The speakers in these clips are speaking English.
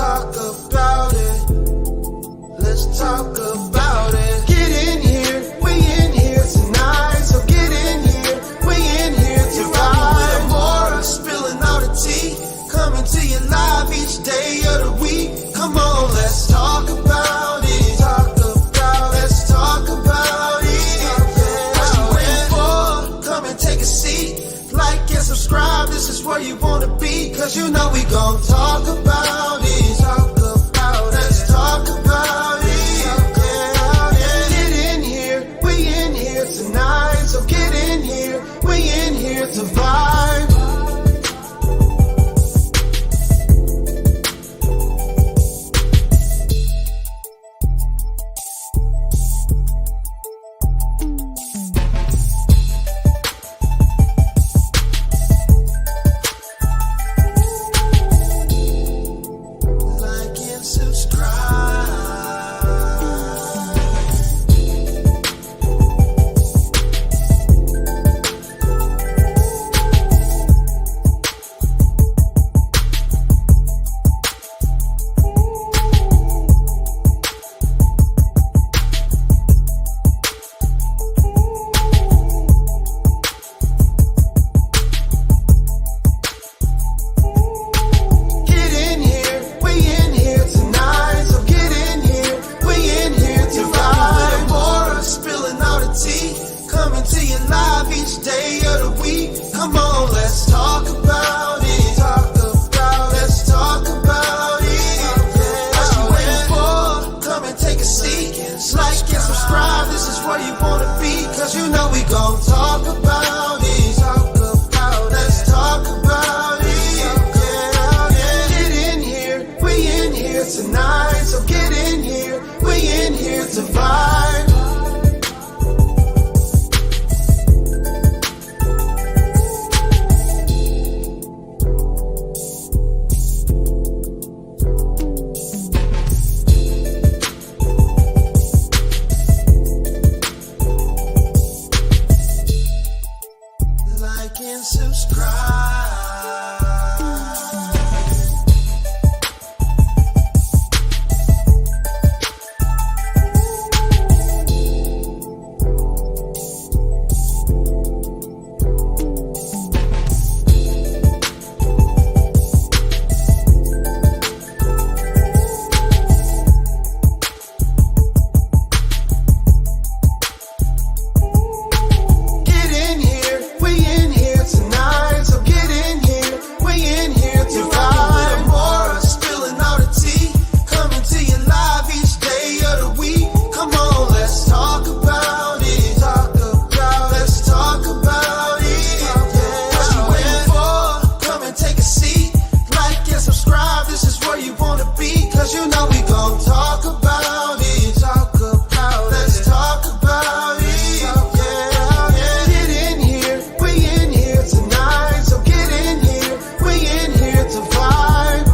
talk about it. Let's talk about it. Get in here, we in here tonight. So get in here, we in here to vibe. More spilling all the tea, coming to you live each day of the week. Come on, let's talk about it. Let's talk about it. What you waiting for? Come and take a seat. Like and subscribe, this is where you wanna be. Cause you know we gon' talk about it. Let's talk about it. Get in here, we in here tonight. So get in here, we in here to vibe. Coming to you live each day of the week. Come on, let's talk about it. Let's talk about it. What you waiting for? Come and take a seat. Like and subscribe, this is where you wanna be. Cause you know we gon' talk about it. Let's talk about it. Get in here, we in here tonight. So get in here, we in here to vibe. Like and subscribe. Cause you know we gon' talk about it. Let's talk about it. Get in here, we in here tonight. So get in here, we in here to vibe.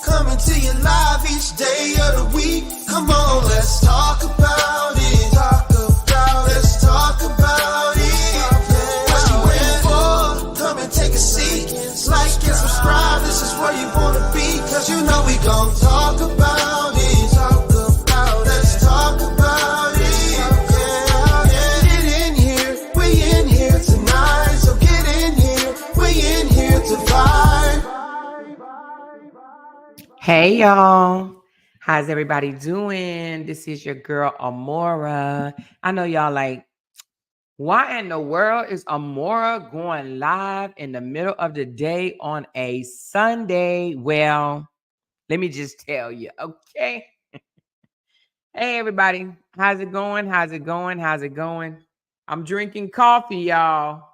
Coming to you live each day of the week. Come on, let's talk about it. Let's talk about it. What you waiting for? Come and take a seat. Like and subscribe, this is where you wanna be. Cause you know we gon' talk about it. Let's talk about it. Get in here, we in here tonight. So get in here, we in here to vibe. Hey y'all, How's everybody doing? This is your girl, Amora. I know y'all like, why in the world is Amora going live in the middle of the day on a Sunday? Well, let me just tell you, okay? Hey, everybody. How's it going? How's it going? How's it going? I'm drinking coffee, y'all.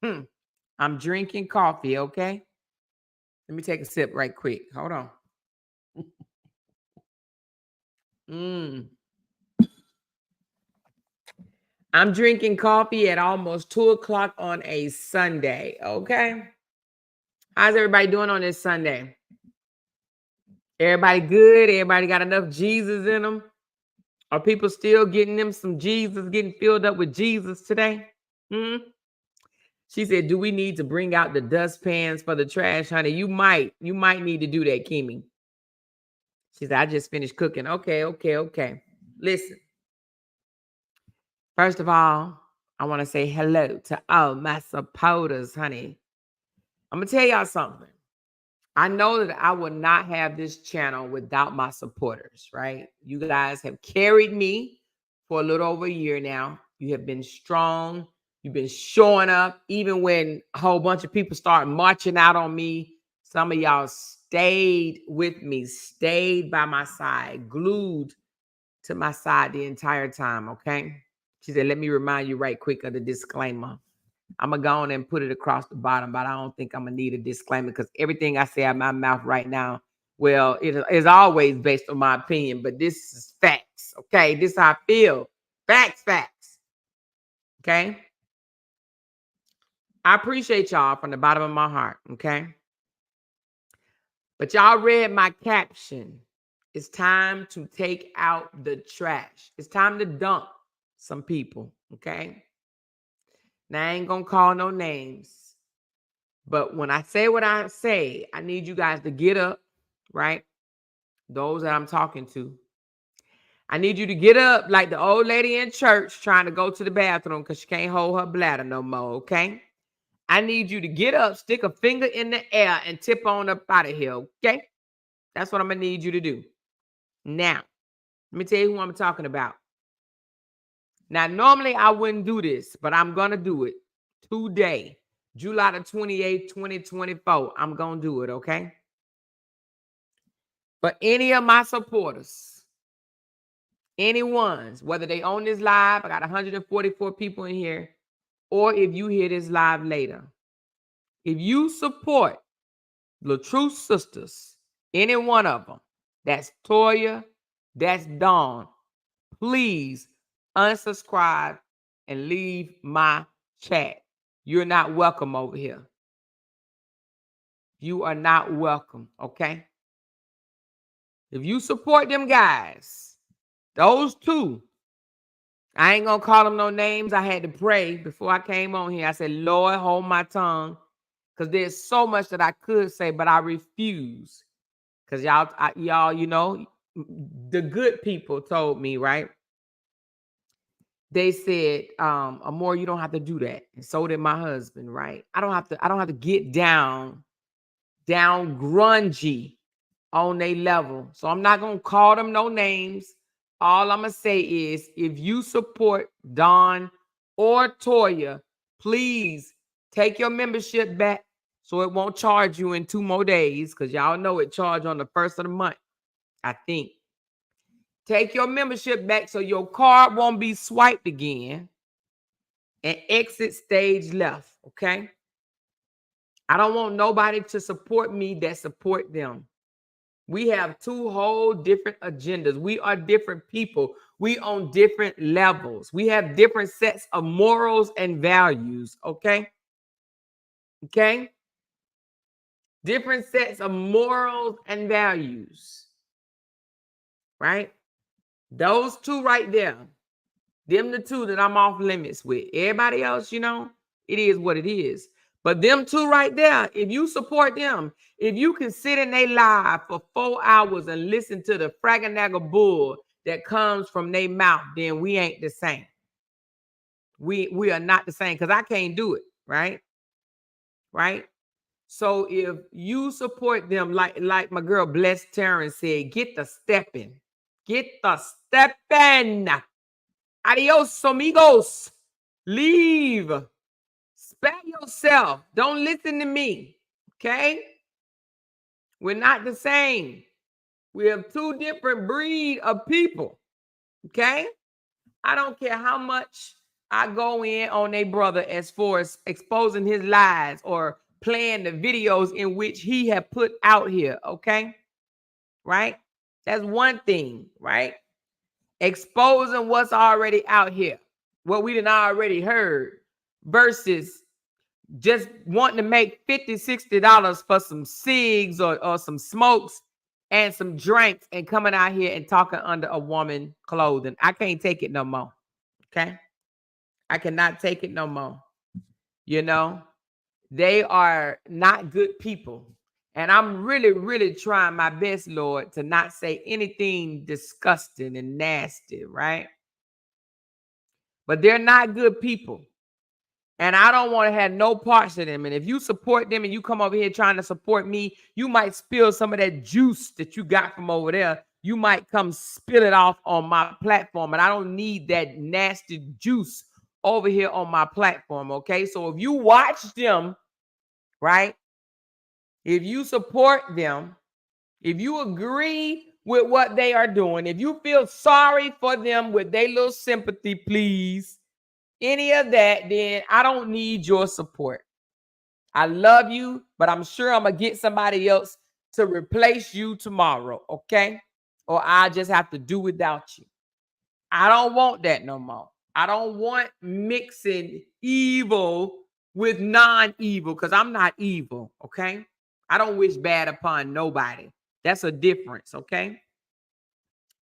I'm drinking coffee, okay? Let me take a sip right quick. Hold on. I'm drinking coffee at almost 2 o'clock on a Sunday, okay? How's everybody doing on this Sunday? Everybody good? Everybody got enough Jesus in them? Are people still getting them some Jesus, getting filled up with Jesus today? She said, do we need to bring out the dustpans for the trash, honey? You might need to do that, Kimmy. She said, I just finished cooking. Okay. Listen. First of all, I want to say hello to all my supporters, honey. I'm going to tell y'all something. I know that I will not have this channel without my supporters, right? You guys have carried me for a little over a year now. You have been strong. You've been showing up. Even when a whole bunch of people start marching out on me, some of y'all stayed with me, stayed by my side, glued to my side the entire time, okay? She said, let me remind you right quick of the disclaimer. I'm going to go on and put it across the bottom, but I don't think I'm going to need a disclaimer because everything I say out of my mouth right now, well, it is always based on my opinion, but this is facts, okay? This is how I feel. Facts. Okay? I appreciate y'all from the bottom of my heart, okay? But y'all read my caption. It's time to take out the trash. It's time to dump some people, okay? Now, I ain't going to call no names. But when I say what I say, I need you guys to get up, right? Those that I'm talking to. I need you to get up like the old lady in church trying to go to the bathroom because she can't hold her bladder no more, okay? I need you to get up, stick a finger in the air, and tip on up out of here, okay? That's what I'm going to need you to do. Now, let me tell you who I'm talking about. Now, normally I wouldn't do this, but I'm going to do it today. July the 28th, 2024. I'm going to do it, okay? But any of my supporters, anyone's, whether they own this live, I got 144 people in here, or if you hear this live later, if you support the True Sisters, any one of them, that's Toya, that's Dawn, please unsubscribe and leave my chat. You're not welcome over here. You are not welcome, okay? If you support them guys, those two, I ain't gonna call them no names. I had to pray before I came on here. I said, Lord, hold my tongue, because there's so much that I could say, but I refuse. Because y'all, you know, the good people told me, right? They said, Amor, you don't have to do that. And so did my husband, right? I don't have to get down grungy on their level. So I'm not gonna call them no names. All I'm gonna say is if you support Dawn or Toya, please take your membership back so it won't charge you in 2 more days, because y'all know it charged on the 1st of the month, I think. Take your membership back so your card won't be swiped again, and exit stage left, okay? I don't want nobody to support me that support them. We have 2 whole different agendas. We are different people. We on different levels. We have different sets of morals and values, okay? Okay? Different sets of morals and values, right? Those 2 right there, them the 2 that I'm off limits with. Everybody else, you know, it is what it is. But them 2 right there, if you support them, if you can sit in their live for 4 hours and listen to the fraganaga bull that comes from their mouth, then we ain't the same. We are not the same, because I can't do it, right? Right? So if you support them, like my girl Blessed Terrence said, get the stepping. Get the stepping. Adios, amigos. Leave. Spare yourself. Don't listen to me. Okay? We're not the same. We have two different breed of people. Okay? I don't care how much I go in on a brother as far as exposing his lies or playing the videos in which he had put out here. Okay? Right? That's one thing, right? Exposing what's already out here, what we done already heard, versus just wanting to make $50, $60 for some cigs or some smokes and some drinks and coming out here and talking under a woman clothing. I can't take it no more. Okay. I cannot take it no more. You know, they are not good people. And I'm really, really trying my best, Lord, to not say anything disgusting and nasty, right? But they're not good people. And I don't want to have no parts of them. And if you support them and you come over here trying to support me, you might spill some of that juice that you got from over there. You might come spill it off on my platform. And I don't need that nasty juice over here on my platform. Okay. So if you watch them, right? If you support them, if you agree with what they are doing, if you feel sorry for them with their little sympathy, please, any of that, then I don't need your support. I love you, but I'm sure I'm going to get somebody else to replace you tomorrow, okay? Or I just have to do without you. I don't want that no more. I don't want mixing evil with non-evil because I'm not evil, okay? I don't wish bad upon nobody. That's a difference, okay?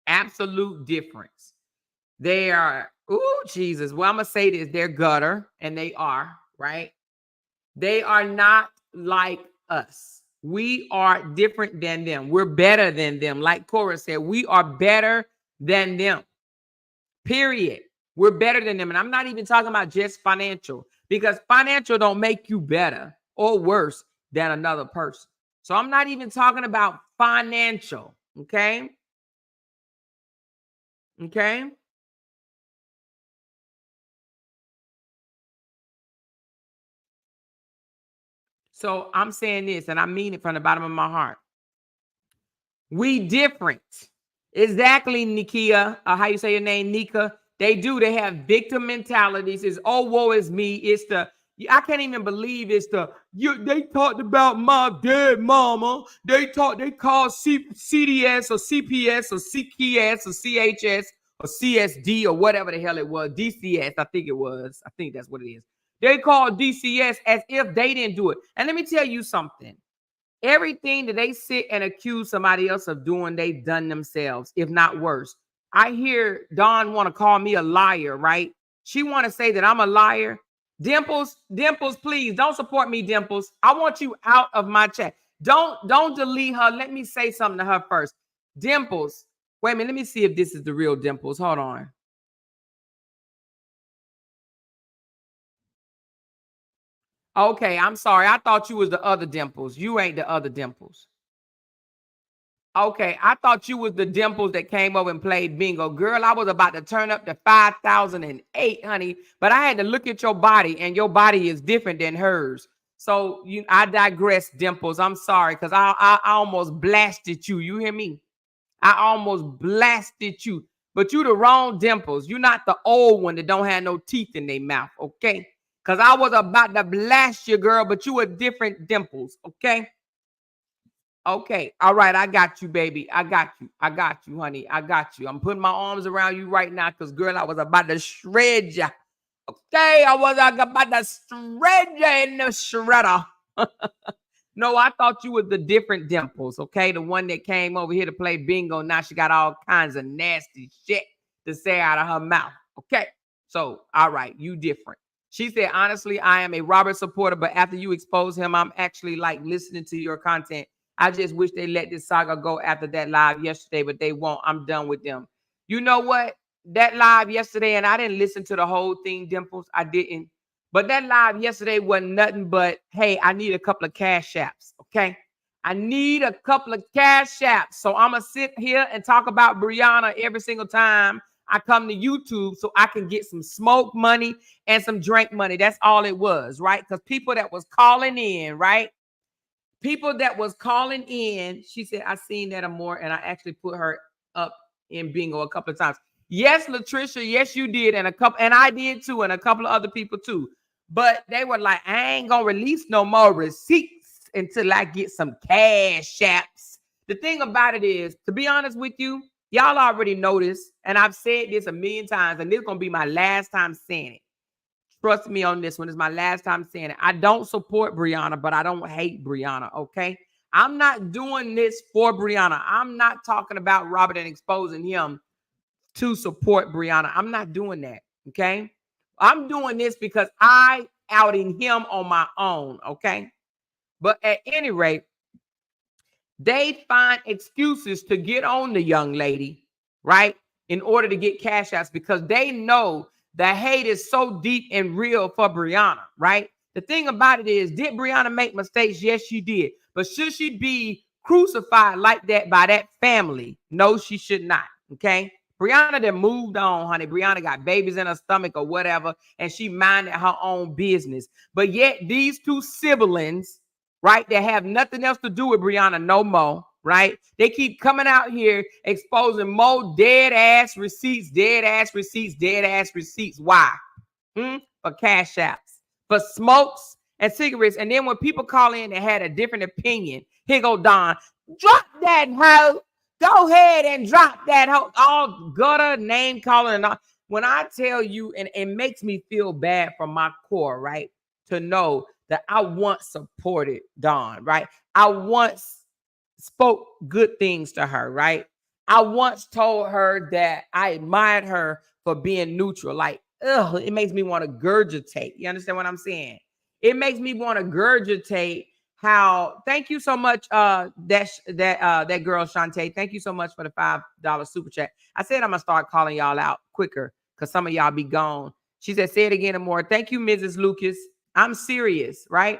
Absolute difference. They are, oh, Jesus. Well, I'm going to say this. They're gutter, and they are, right? They are not like us. We are different than them. We're better than them. Like Cora said, we are better than them. Period. We're better than them. And I'm not even talking about just financial, because financial don't make you better or worse than another person. So I'm not even talking about financial. Okay. Okay. So I'm saying this, and I mean it from the bottom of my heart. We different. Exactly, Nikia. How you say your name, Nika? They do. They have victim mentalities. It's, oh, woe is me. It's the, I can't even believe it's the, they talked about my dead mama. They called CDS or CPS or CKS or CHS or CSD or whatever the hell it was. DCS, I think it was. I think that's what it is. They called DCS as if they didn't do it. And let me tell you something. Everything that they sit and accuse somebody else of doing, they've done themselves, if not worse. I hear Dawn want to call me a liar, right? She want to say that I'm a liar. Dimples, please don't support me, Dimples. I want you out of my chat. Don't delete her. Let me say something to her first. Dimples, wait a minute. Let me see if this is the real Dimples. Hold on. Okay, I'm sorry. I thought you was the other Dimples. You ain't the other Dimples. Okay, I thought you was the Dimples that came over and played bingo. Girl, I was about to turn up to 5,008, honey. But I had to look at your body, and your body is different than hers. So I digress, Dimples. I'm sorry, because I almost blasted you. You hear me? I almost blasted you. But you the wrong Dimples. You're not the old one that don't have no teeth in their mouth, okay? Because I was about to blast you, girl, but you a different Dimples, okay? Okay. All right. I got you, baby. I got you. I got you, honey. I got you. I'm putting my arms around you right now because, girl, I was about to shred you. Okay. I was about to shred you in the shredder. No, I thought you was the different Dimples, okay? The one that came over here to play bingo. Now she got all kinds of nasty shit to say out of her mouth, okay? So, all right, you different. She said, honestly, I am a Robert supporter, but after you expose him, I'm actually like listening to your content. I just wish they let this saga go after that live yesterday, but they won't. I'm done with them. You know what? That live yesterday, and I didn't listen to the whole thing, Dimples. I didn't. But that live yesterday wasn't nothing but, hey, I need a couple of cash apps, okay? I need a couple of cash apps. So I'm going to sit here and talk about Brianna every single time I come to YouTube so I can get some smoke money and some drink money. That's all it was, right? Because people that was calling in, right? People that was calling in, she said, I seen that more, and I actually put her up in bingo a couple of times. Yes, Latricia, yes, you did, and I did too, and a couple of other people too. But they were like, I ain't gonna release no more receipts until I get some cash apps. The thing about it is, to be honest with you, y'all already know this, and I've said this a million times, and this is gonna be my last time saying it. Trust me on this one. It's my last time saying it. I don't support Brianna, but I don't hate Brianna, okay? I'm not doing this for Brianna. I'm not talking about Robert and exposing him to support Brianna. I'm not doing that, okay? I'm doing this because I outing him on my own, okay? But at any rate, they find excuses to get on the young lady, right? In order to get cash outs because they know the hate is so deep and real for Brianna, right? The thing about it is, did Brianna make mistakes? Yes, she did. But should she be crucified like that by that family? No, she should not, okay? Brianna then moved on, honey. Brianna got babies in her stomach or whatever, and she minded her own business. But yet these two siblings, right, that have nothing else to do with Brianna no more, right? They keep coming out here exposing more dead ass receipts, dead ass receipts, dead ass receipts. Why? For cash apps, for smokes and cigarettes. And then when people call in and had a different opinion, here go Don, drop that hoe. Go ahead and drop that hoe. All gutter, name calling, and all. When I tell you, and it makes me feel bad from my core, right? To know that I once supported Dawn, right? I once spoke good things to her, right? I once told her that I admired her for being neutral. Like, ugh, it makes me want to gurgitate. You understand what I'm saying? It makes me want to gurgitate how, thank you so much, that girl Shantae. Thank you so much for the $5 super chat. I said I'm gonna start calling y'all out quicker because some of y'all be gone. She said, say it again and more. Thank you, Mrs. Lucas. I'm serious, right?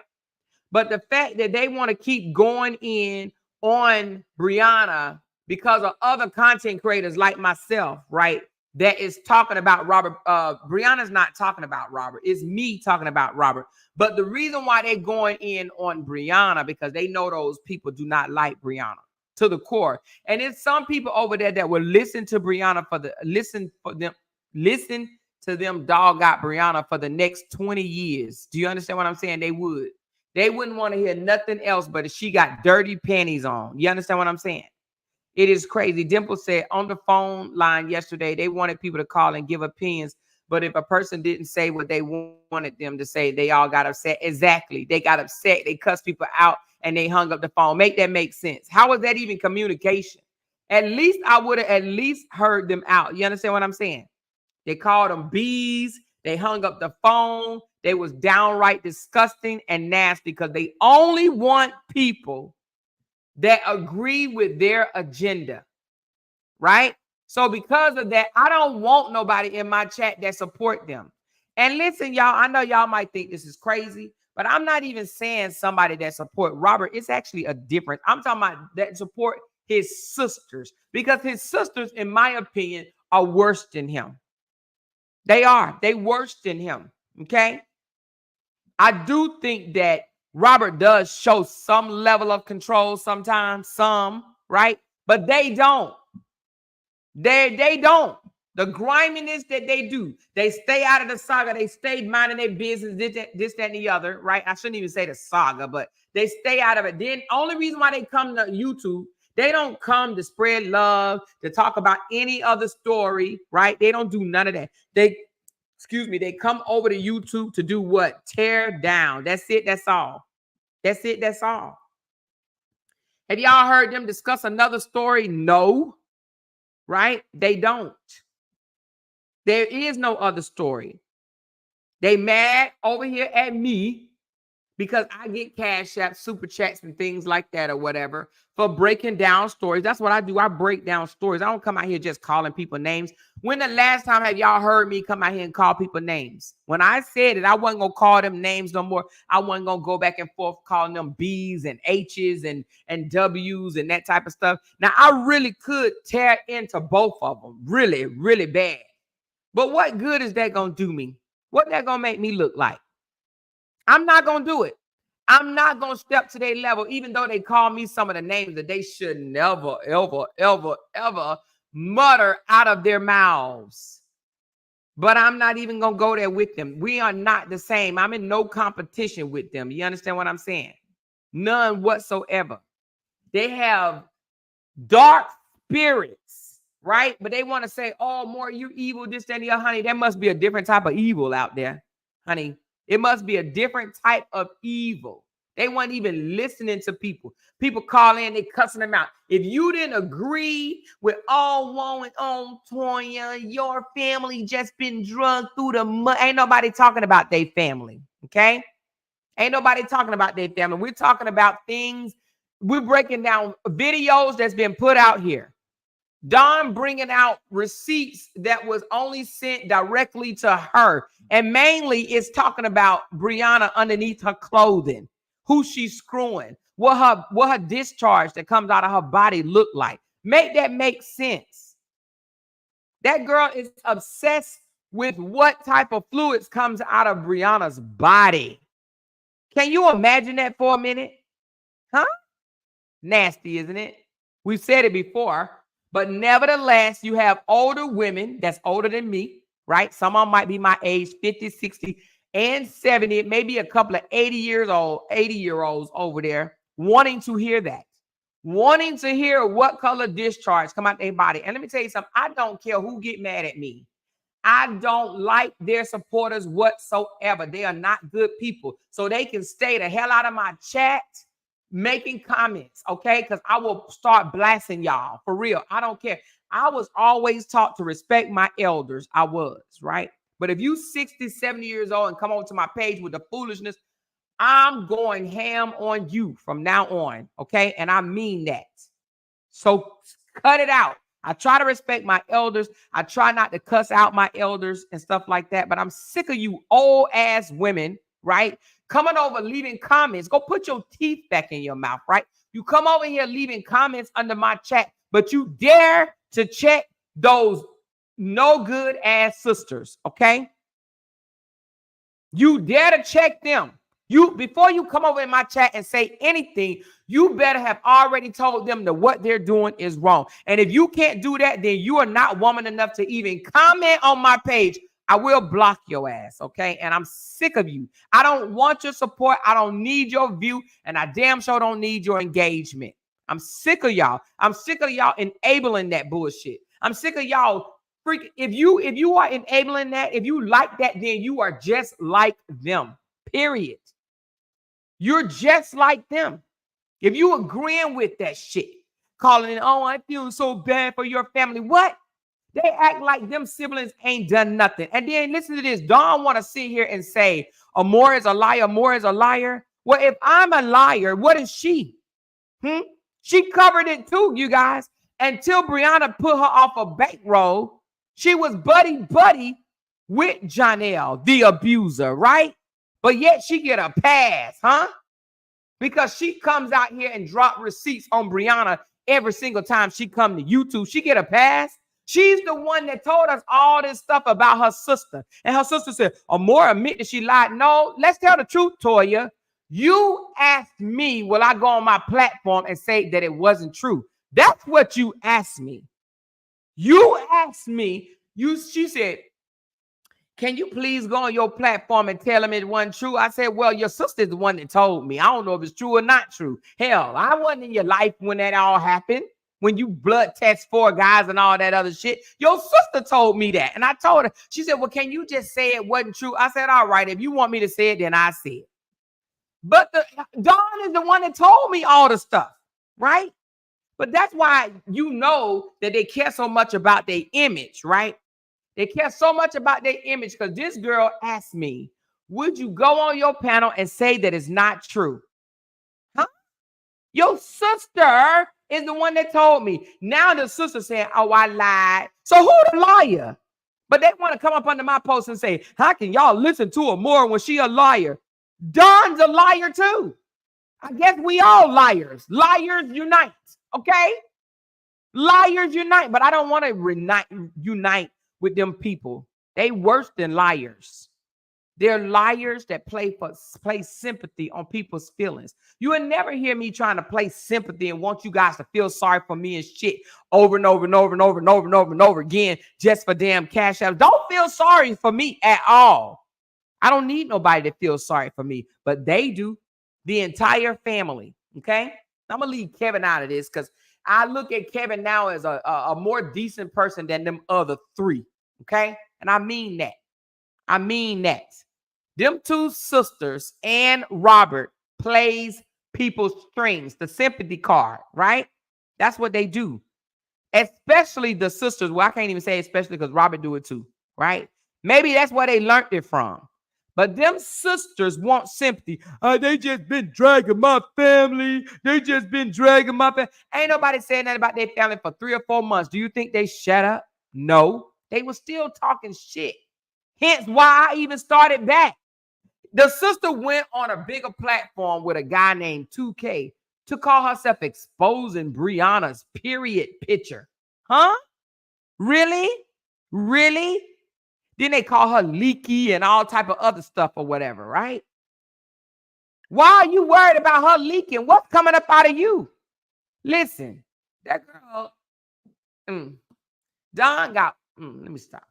But the fact that they want to keep going in on Brianna because of other content creators like myself, right? That is talking about Robert. Brianna's not talking about Robert. It's me talking about Robert. But the reason why they're going in on Brianna because they know those people do not like Brianna to the core. And it's some people over there that will listen to Brianna listen to them dog out Brianna for the next 20 years. Do you understand what I'm saying? They would. They wouldn't want to hear nothing else but if she got dirty panties on. You understand what I'm saying? It is crazy. Dimple said on the phone line yesterday, they wanted people to call and give opinions. But if a person didn't say what they wanted them to say, they all got upset. Exactly. They got upset. They cussed people out and they hung up the phone. Make that make sense. How is that even communication? At least I would have at least heard them out. You understand what I'm saying? They called them bees. They hung up the phone. They was downright disgusting and nasty because they only want people that agree with their agenda, right? So because of that, I don't want nobody in my chat that support them. And listen, y'all, I know y'all might think this is crazy, but I'm not even saying somebody that support Robert. It's actually a difference. I'm talking about that support his sisters because his sisters, in my opinion, are worse than him. They are. They worse than him, okay? I do think that Robert does show some level of control sometimes, right? But they don't. They don't. The griminess that they do, they stay out of the saga. They stayed minding their business, this, that, and the other, right? I shouldn't even say the saga, but they stay out of it. Then only reason why they come to YouTube, they don't come to spread love, to talk about any other story, right? They don't do none of that. They come over to YouTube to do what? Tear down. That's it. That's all. That's it. That's all. Have y'all heard them discuss another story? No. Right? They don't. There is no other story. They mad over here at me because I get cash app, super chats, and things like that or whatever for breaking down stories. That's what I do. I break down stories. I don't come out here just calling people names. When the last time have y'all heard me come out here and call people names? When I said it, I wasn't going to call them names no more. I wasn't going to go back and forth calling them B's and H's and W's and that type of stuff. Now, I really could tear into both of them really, really bad. But what good is that going to do me? What that going to make me look like? I'm not going to do it. I'm not going to step to their level, even though they call me some of the names that they should never, ever, ever, ever mutter out of their mouths. But I'm not even going to go there with them. We are not the same. I'm in no competition with them. You understand what I'm saying? None whatsoever. They have dark spirits, right? But they want to say, oh, more you evil, this, that, and the other. Honey, there must be a different type of evil out there, honey. It must be a different type of evil. They weren't even listening to people. People call in, they cussing them out. If you didn't agree with all going on, Toya, your family just been drugged through the mud. Ain't nobody talking about their family, okay? Ain't nobody talking about their family. We're talking about things. We're breaking down videos that's been put out here. Dawn bringing out receipts that was only sent directly to her. And mainly it's talking about Brianna underneath her clothing, who she's screwing, what her discharge that comes out of her body look like. Make that make sense. That girl is obsessed with what type of fluids comes out of Brianna's body. Can you imagine that for a minute? Huh? Nasty, isn't it? We've said it before. But nevertheless, you have older women that's older than me, right? Some of them might be my age, 50, 60, and 70. Maybe a couple of 80-year-olds over there wanting to hear that. Wanting to hear what color discharge come out their body. And let me tell you something. I don't care who get mad at me. I don't like their supporters whatsoever. They are not good people. So they can stay the hell out of my chat making comments, okay? Because I will start blasting y'all for real. I don't care. I was always taught to respect my elders. I was, right? But if you 60, 70 years old and come over to my page with the foolishness, I'm going ham on you from now on, okay? And I mean that. So cut it out. I try to respect my elders. I try not to cuss out my elders and stuff like that. But I'm sick of you old ass women, right? Coming over, leaving comments. Go put your teeth back in your mouth, right? You come over here leaving comments under my chat, but you dare to check those no good ass sisters, okay? You dare to check them. Before you come over in my chat and say anything, you better have already told them that what they're doing is wrong. And if you can't do that, then you are not woman enough to even comment on my page. I will block your ass, okay? And I'm sick of you. I don't want your support. I don't need your view. And I damn sure don't need your engagement. I'm sick of y'all. I'm sick of y'all enabling that bullshit. I'm sick of y'all freaking. If you are enabling that, if you like that, then you are just like them, period. You're just like them. If you agreeing with that shit, calling it, oh, I feel so bad for your family. What? They act like them siblings ain't done nothing. And then listen to this. Dawn want to sit here and say, Amore is a liar. Amore is a liar. Well, if I'm a liar, what is she? She covered it too, you guys. Until Brianna put her off a bankroll, she was buddy with Janelle, the abuser, right? But yet she get a pass, huh? Because she comes out here and drop receipts on Brianna every single time she come to YouTube. She get a pass. She's the one that told us all this stuff about her sister. And her sister said, Amore admit that she lied. No, let's tell the truth, Toya. You asked me, will I go on my platform and say that it wasn't true? That's what you asked me. You asked me, she said, can you please go on your platform and tell them it wasn't true? I said, well, your sister's the one that told me. I don't know if it's true or not true. Hell, I wasn't in your life when that all happened. When you blood test 4 guys and all that other shit. Your sister told me that. And I told her, she said, well, can you just say it wasn't true? I said, all right, if you want me to say it, then I say it. But Dawn is the one that told me all the stuff, right? But that's why you know that they care so much about their image, right? They care so much about their image because this girl asked me, would you go on your panel and say that it's not true? Huh? Your sister is the one that told me. Now the sister saying, oh, I lied. So who the liar? But they want to come up under my post and say, how can y'all listen to her more when she a liar? Don's a liar too. I guess we all liars. Liars unite, okay? Liars unite, but I don't want to unite with them people. They worse than liars. They're liars that play sympathy on people's feelings. You will never hear me trying to play sympathy and want you guys to feel sorry for me and shit over and over and over and over and over and over and over again just for damn cash out. Don't feel sorry for me at all. I don't need nobody that feels sorry for me, but they do. The entire family, okay? I'm going to leave Kevin out of this because I look at Kevin now as a more decent person than them other three, okay? And I mean that. I mean that. Them two sisters and Robert plays people's strings, the sympathy card, right? That's what they do. Especially the sisters. Well, I can't even say especially because Robert do it too, right? Maybe that's where they learned it from. But them sisters want sympathy. They just been dragging my family. They just been dragging my family. Ain't nobody saying that about their family for 3 or 4 months. Do you think they shut up? No. They were still talking shit. Hence why I even started back. The sister went on a bigger platform with a guy named 2K to call herself exposing Brianna's period picture. Huh? Really? Really? Then they call her leaky and all type of other stuff or whatever, right? Why are you worried about her leaking? What's coming up out of you? Listen, that girl, Don got. Let me stop.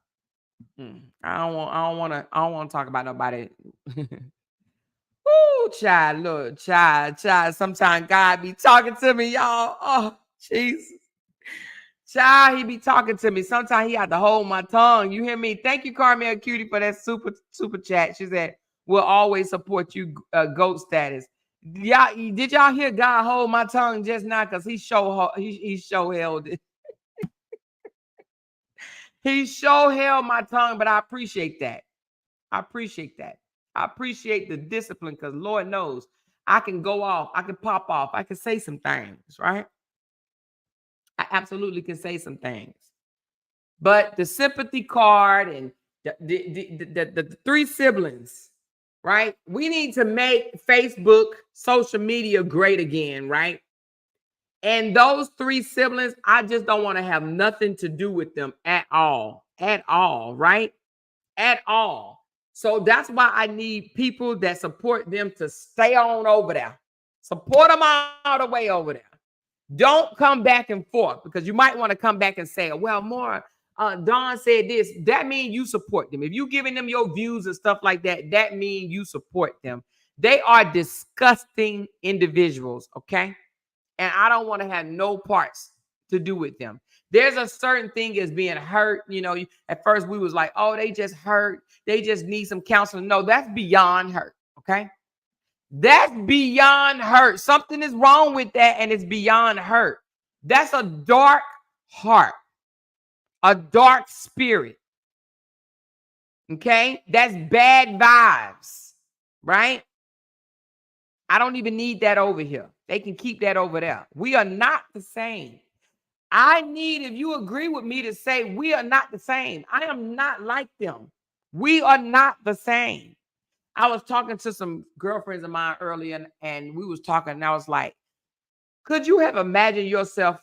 I don't want to talk about nobody. Ooh, child, look, child. Sometimes God be talking to me, y'all. Oh, Jesus. Child, he be talking to me. Sometimes he had to hold my tongue. You hear me? Thank you, Carmel Cutie, for that super chat. She said, we'll always support you, GOAT status. Did y'all hear God hold my tongue just now? Because he sure held it. He sure held my tongue, but I appreciate that. I appreciate that. I appreciate the discipline because Lord knows I can go off. I can pop off. I can say some things, right? I absolutely can say some things. But the sympathy card and the 3 siblings, right? We need to make Facebook, social media great again, right? And those 3 siblings, I just don't want to have nothing to do with them at all, right? At all. So that's why I need people that support them to stay on over there. Support them all the way over there. Don't come back and forth because you might want to come back and say, well, more Don said this. That means you support them. If you're giving them your views and stuff like that, that means you support them. They are disgusting individuals, okay? And I don't want to have no parts to do with them. There's a certain thing as being hurt. You know, at first we was like, oh, they just hurt. They just need some counseling. No, that's beyond hurt, okay? That's beyond hurt. Something is wrong with that, and it's beyond hurt. That's a dark heart, a dark spirit. Okay? That's bad vibes, right? I don't even need that over here. They can keep that over there. We are not the same. I need, if you agree with me, to say we are not the same. I am not like them. We are not the same. I was talking to some girlfriends of mine earlier, and we was talking, and I was like, could you have imagined yourself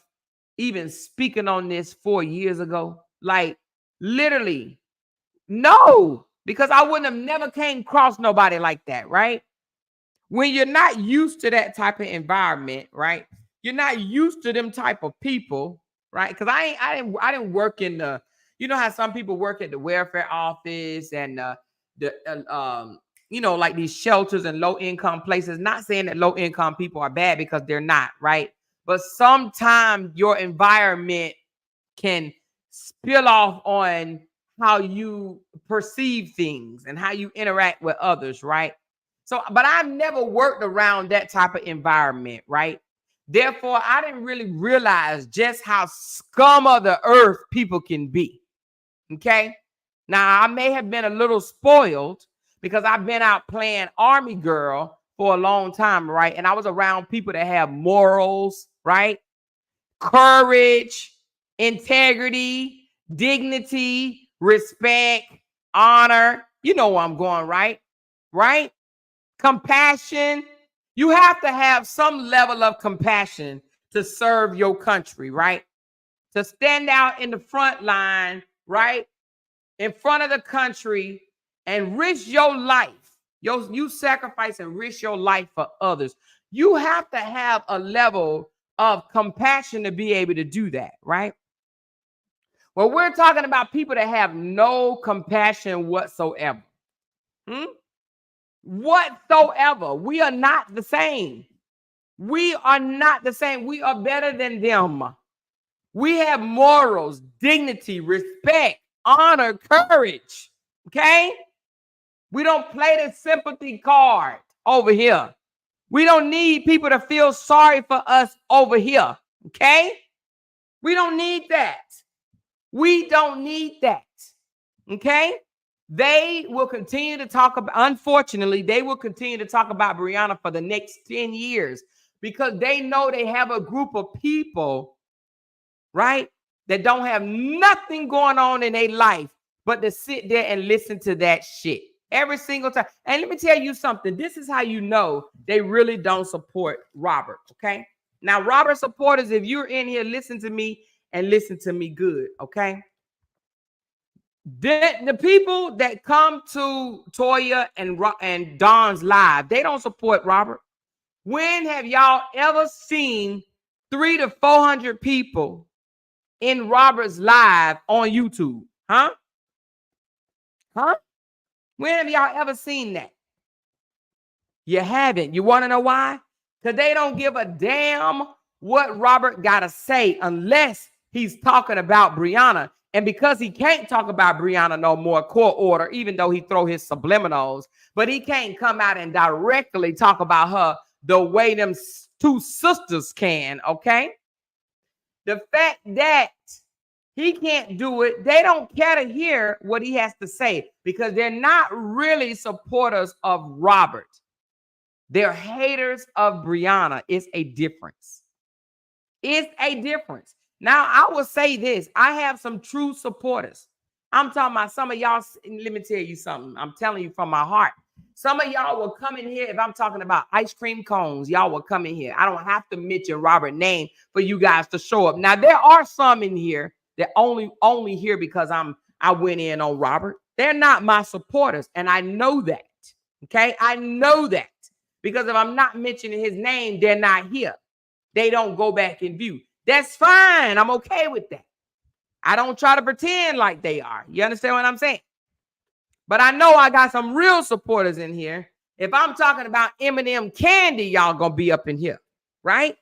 even speaking on this 4 years ago? Like, literally, no, because I wouldn't have never came across nobody like that, right? When you're not used to that type of environment, right? You're not used to them type of people, right? Because I didn't work in the, you know how some people work at the welfare office and you know, like these shelters and low-income places. Not saying that low-income people are bad because they're not, right? But sometimes your environment can spill off on how you perceive things and how you interact with others, right? So, but I've never worked around that type of environment, right? Therefore, I didn't really realize just how scum of the earth people can be, okay? Now, I may have been a little spoiled because I've been out playing Army girl for a long time, right? And I was around people that have morals, right? Courage, integrity, dignity, respect, honor. You know where I'm going, right? Right? Compassion. You have to have some level of compassion to serve your country, right? To stand out in the front line, right? In front of the country and risk your life. You sacrifice and risk your life for others. You have to have a level of compassion to be able to do that, right? Well, we're talking about people that have no compassion whatsoever. Whatsoever. We are not the same. We are not the same. We are better than them. We have morals, dignity, respect, honor, courage. Okay? We don't play the sympathy card over here. We don't need people to feel sorry for us over here. Okay? We don't need that. We don't need that. Okay? They will continue to talk about, unfortunately, they will continue to talk about Breonna for the next 10 years because they know they have a group of people, right, that don't have nothing going on in their life but to sit there and listen to that shit every single time. And let me tell you something. This is how you know they really don't support Robert, okay? Now, Robert supporters, if you're in here, listen to me and listen to me good, okay? The people that come to Toya and Don's live, they don't support Robert. When have y'all ever seen 300 to 400 people in Robert's live on YouTube? Huh? When have y'all ever seen that? You haven't. You want to know why? Because they don't give a damn what Robert got to say unless he's talking about Breonna. And because he can't talk about Breonna no more, court order, even though he throw his subliminals, but he can't come out and directly talk about her the way them two sisters can, okay? The fact that he can't do it, they don't care to hear what he has to say because they're not really supporters of Robert. They're haters of Breonna. It's a difference. It's a difference. Now, I will say this. I have some true supporters. I'm talking about some of y'all. Let me tell you something. I'm telling you from my heart. Some of y'all will come in here. If I'm talking about ice cream cones, y'all will come in here. I don't have to mention Robert's name for you guys to show up. Now, there are some in here that only here because I went in on Robert. They're not my supporters, and I know that. Okay? I know that. Because if I'm not mentioning his name, they're not here. They don't go back and view. That's fine. I'm okay with that. I don't try to pretend like they are. You understand what I'm saying? But I know I got some real supporters in here. If I'm talking about M&M candy, y'all gonna be up in here, right?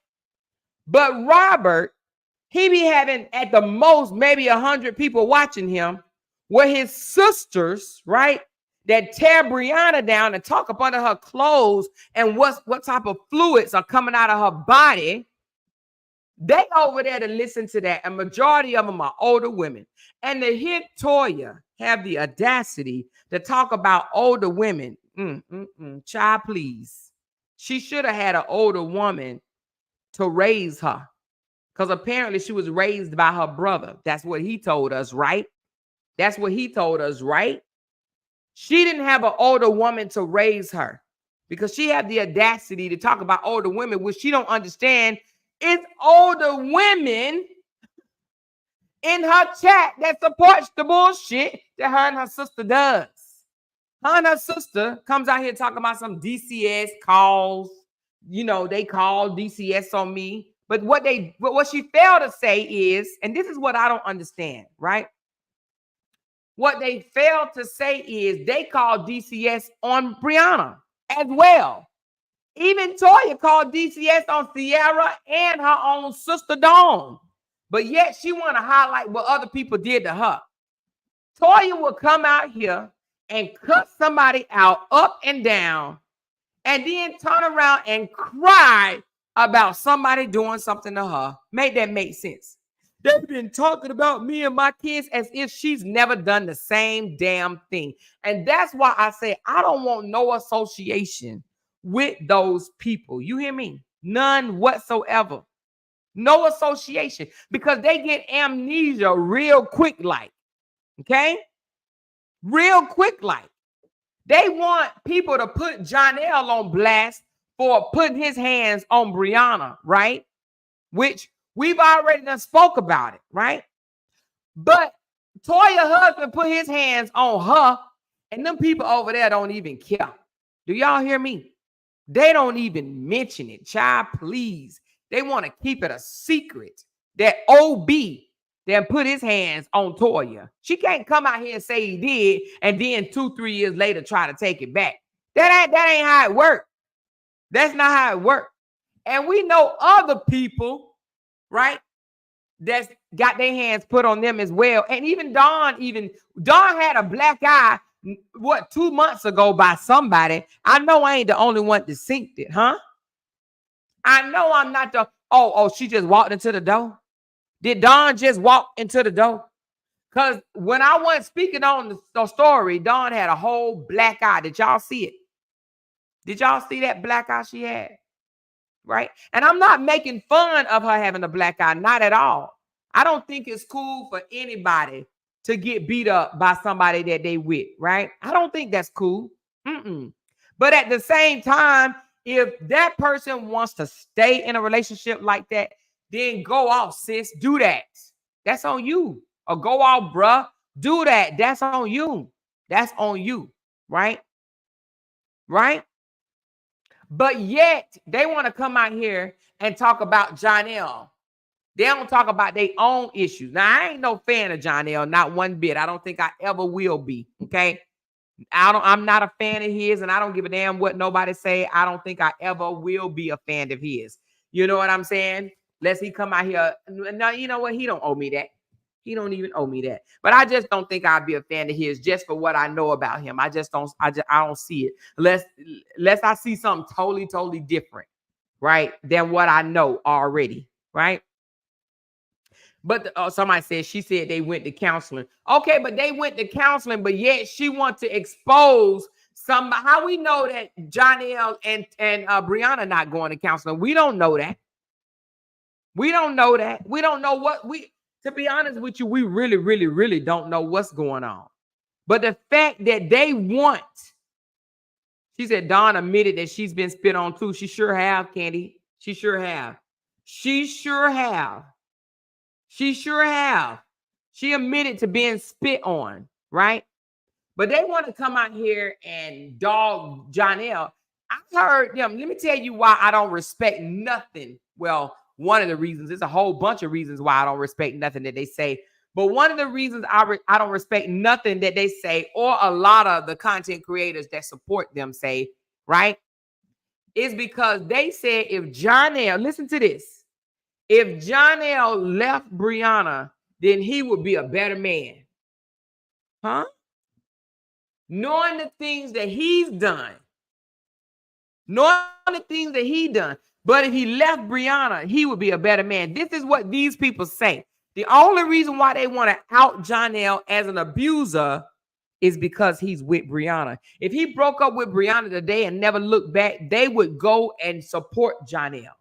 But Robert, he be having at the most maybe 100 people watching him, where his sisters, right, that tear Breonna down and talk up under her clothes and what type of fluids are coming out of her body. They over there to listen to that. A majority of them are older women. And to hear Toya have the audacity to talk about older women. Child, please. She should have had an older woman to raise her. Because apparently she was raised by her brother. That's what he told us, right? That's what he told us, right? She didn't have an older woman to raise her. Because she had the audacity to talk about older women, which she don't understand. It's older women in her chat that supports the bullshit that her and her sister does. Her and her sister comes out here talking about some DCS calls. You know, they call DCS on me. But what she failed to say is, and this is what I don't understand, right? What they failed to say is they called DCS on Breonna as well. Even Toya called DCS on Sierra and her own sister Dawn. But yet she want to highlight what other people did to her. Toya will come out here and cut somebody out up and down and then turn around and cry about somebody doing something to her. Make that make sense? They've been talking about me and my kids as if she's never done the same damn thing. And that's why I say I don't want no association with those people. You hear me? None whatsoever. No association, because they get amnesia real quick, like, okay? Real quick, like. They want people to put Jonell on blast for putting his hands on Brianna, right? Which we've already done spoke about it, right? But Toya's husband put his hands on her, and them people over there don't even care. Do y'all hear me? They don't even mention it. Child, please. They want to keep it a secret that OB then put his hands on Toya. She can't come out here and say he did, and then 2-3 years later try to take it back. That ain't how it works. That's not how it works. And we know other people, right, that's got their hands put on them as well. And even Dawn had a black eye, 2 months ago by somebody. I know I ain't the only one that synced it, huh? I know I'm not the, she just walked into the door. Did Dawn just walk into the door? Because when I wasn't speaking on the story, Dawn had a whole black eye. Did y'all see it? Did y'all see that black eye she had? Right? And I'm not making fun of her having a black eye. Not at all. I don't think it's cool for anybody to get beat up by somebody that they with, right? I don't think that's cool. But at the same time, if that person wants to stay in a relationship like that, then go off, sis. Do that. That's on you. Or go off, bruh. Do that. That's on you. That's on you. Right? Right? But yet, they want to come out here and talk about Jonell. They don't talk about their own issues. Now, I ain't no fan of Jonell, not one bit. I don't think I ever will be. Okay? I'm not a fan of his, and I don't give a damn what nobody say. I don't think I ever will be a fan of his. You know what I'm saying? Lest he come out here. No, you know what? He don't owe me that. He don't even owe me that. But I just don't think I'd be a fan of his just for what I know about him. I don't see it. Unless I see something totally different, right? Than what I know already, right? But somebody said, she said they went to counseling. Okay, but they went to counseling, but yet she wants to expose somebody. How we know that Jonell and Brianna not going to counseling? We don't know that. We don't know that. We don't know to be honest with you, we really don't know what's going on. But the fact that they want, she said Dawn admitted that she's been spit on too. She sure have, Candy. She sure have. She sure have. She sure have. She admitted to being spit on, right? But they want to come out here and dog Jonell. I heard them. Let me tell you why I don't respect nothing. Well, one of the reasons, there's a whole bunch of reasons why I don't respect nothing that they say. But one of the reasons I don't respect nothing that they say, or a lot of the content creators that support them say, right, is because they said if Jonell, listen to this, if Jonell left Brianna, then he would be a better man. Huh? Knowing the things that he's done. Knowing the things that he done. But if he left Brianna, he would be a better man. This is what these people say. The only reason why they want to out Jonell as an abuser is because he's with Brianna. If he broke up with Brianna today and never looked back, they would go and support Jonell.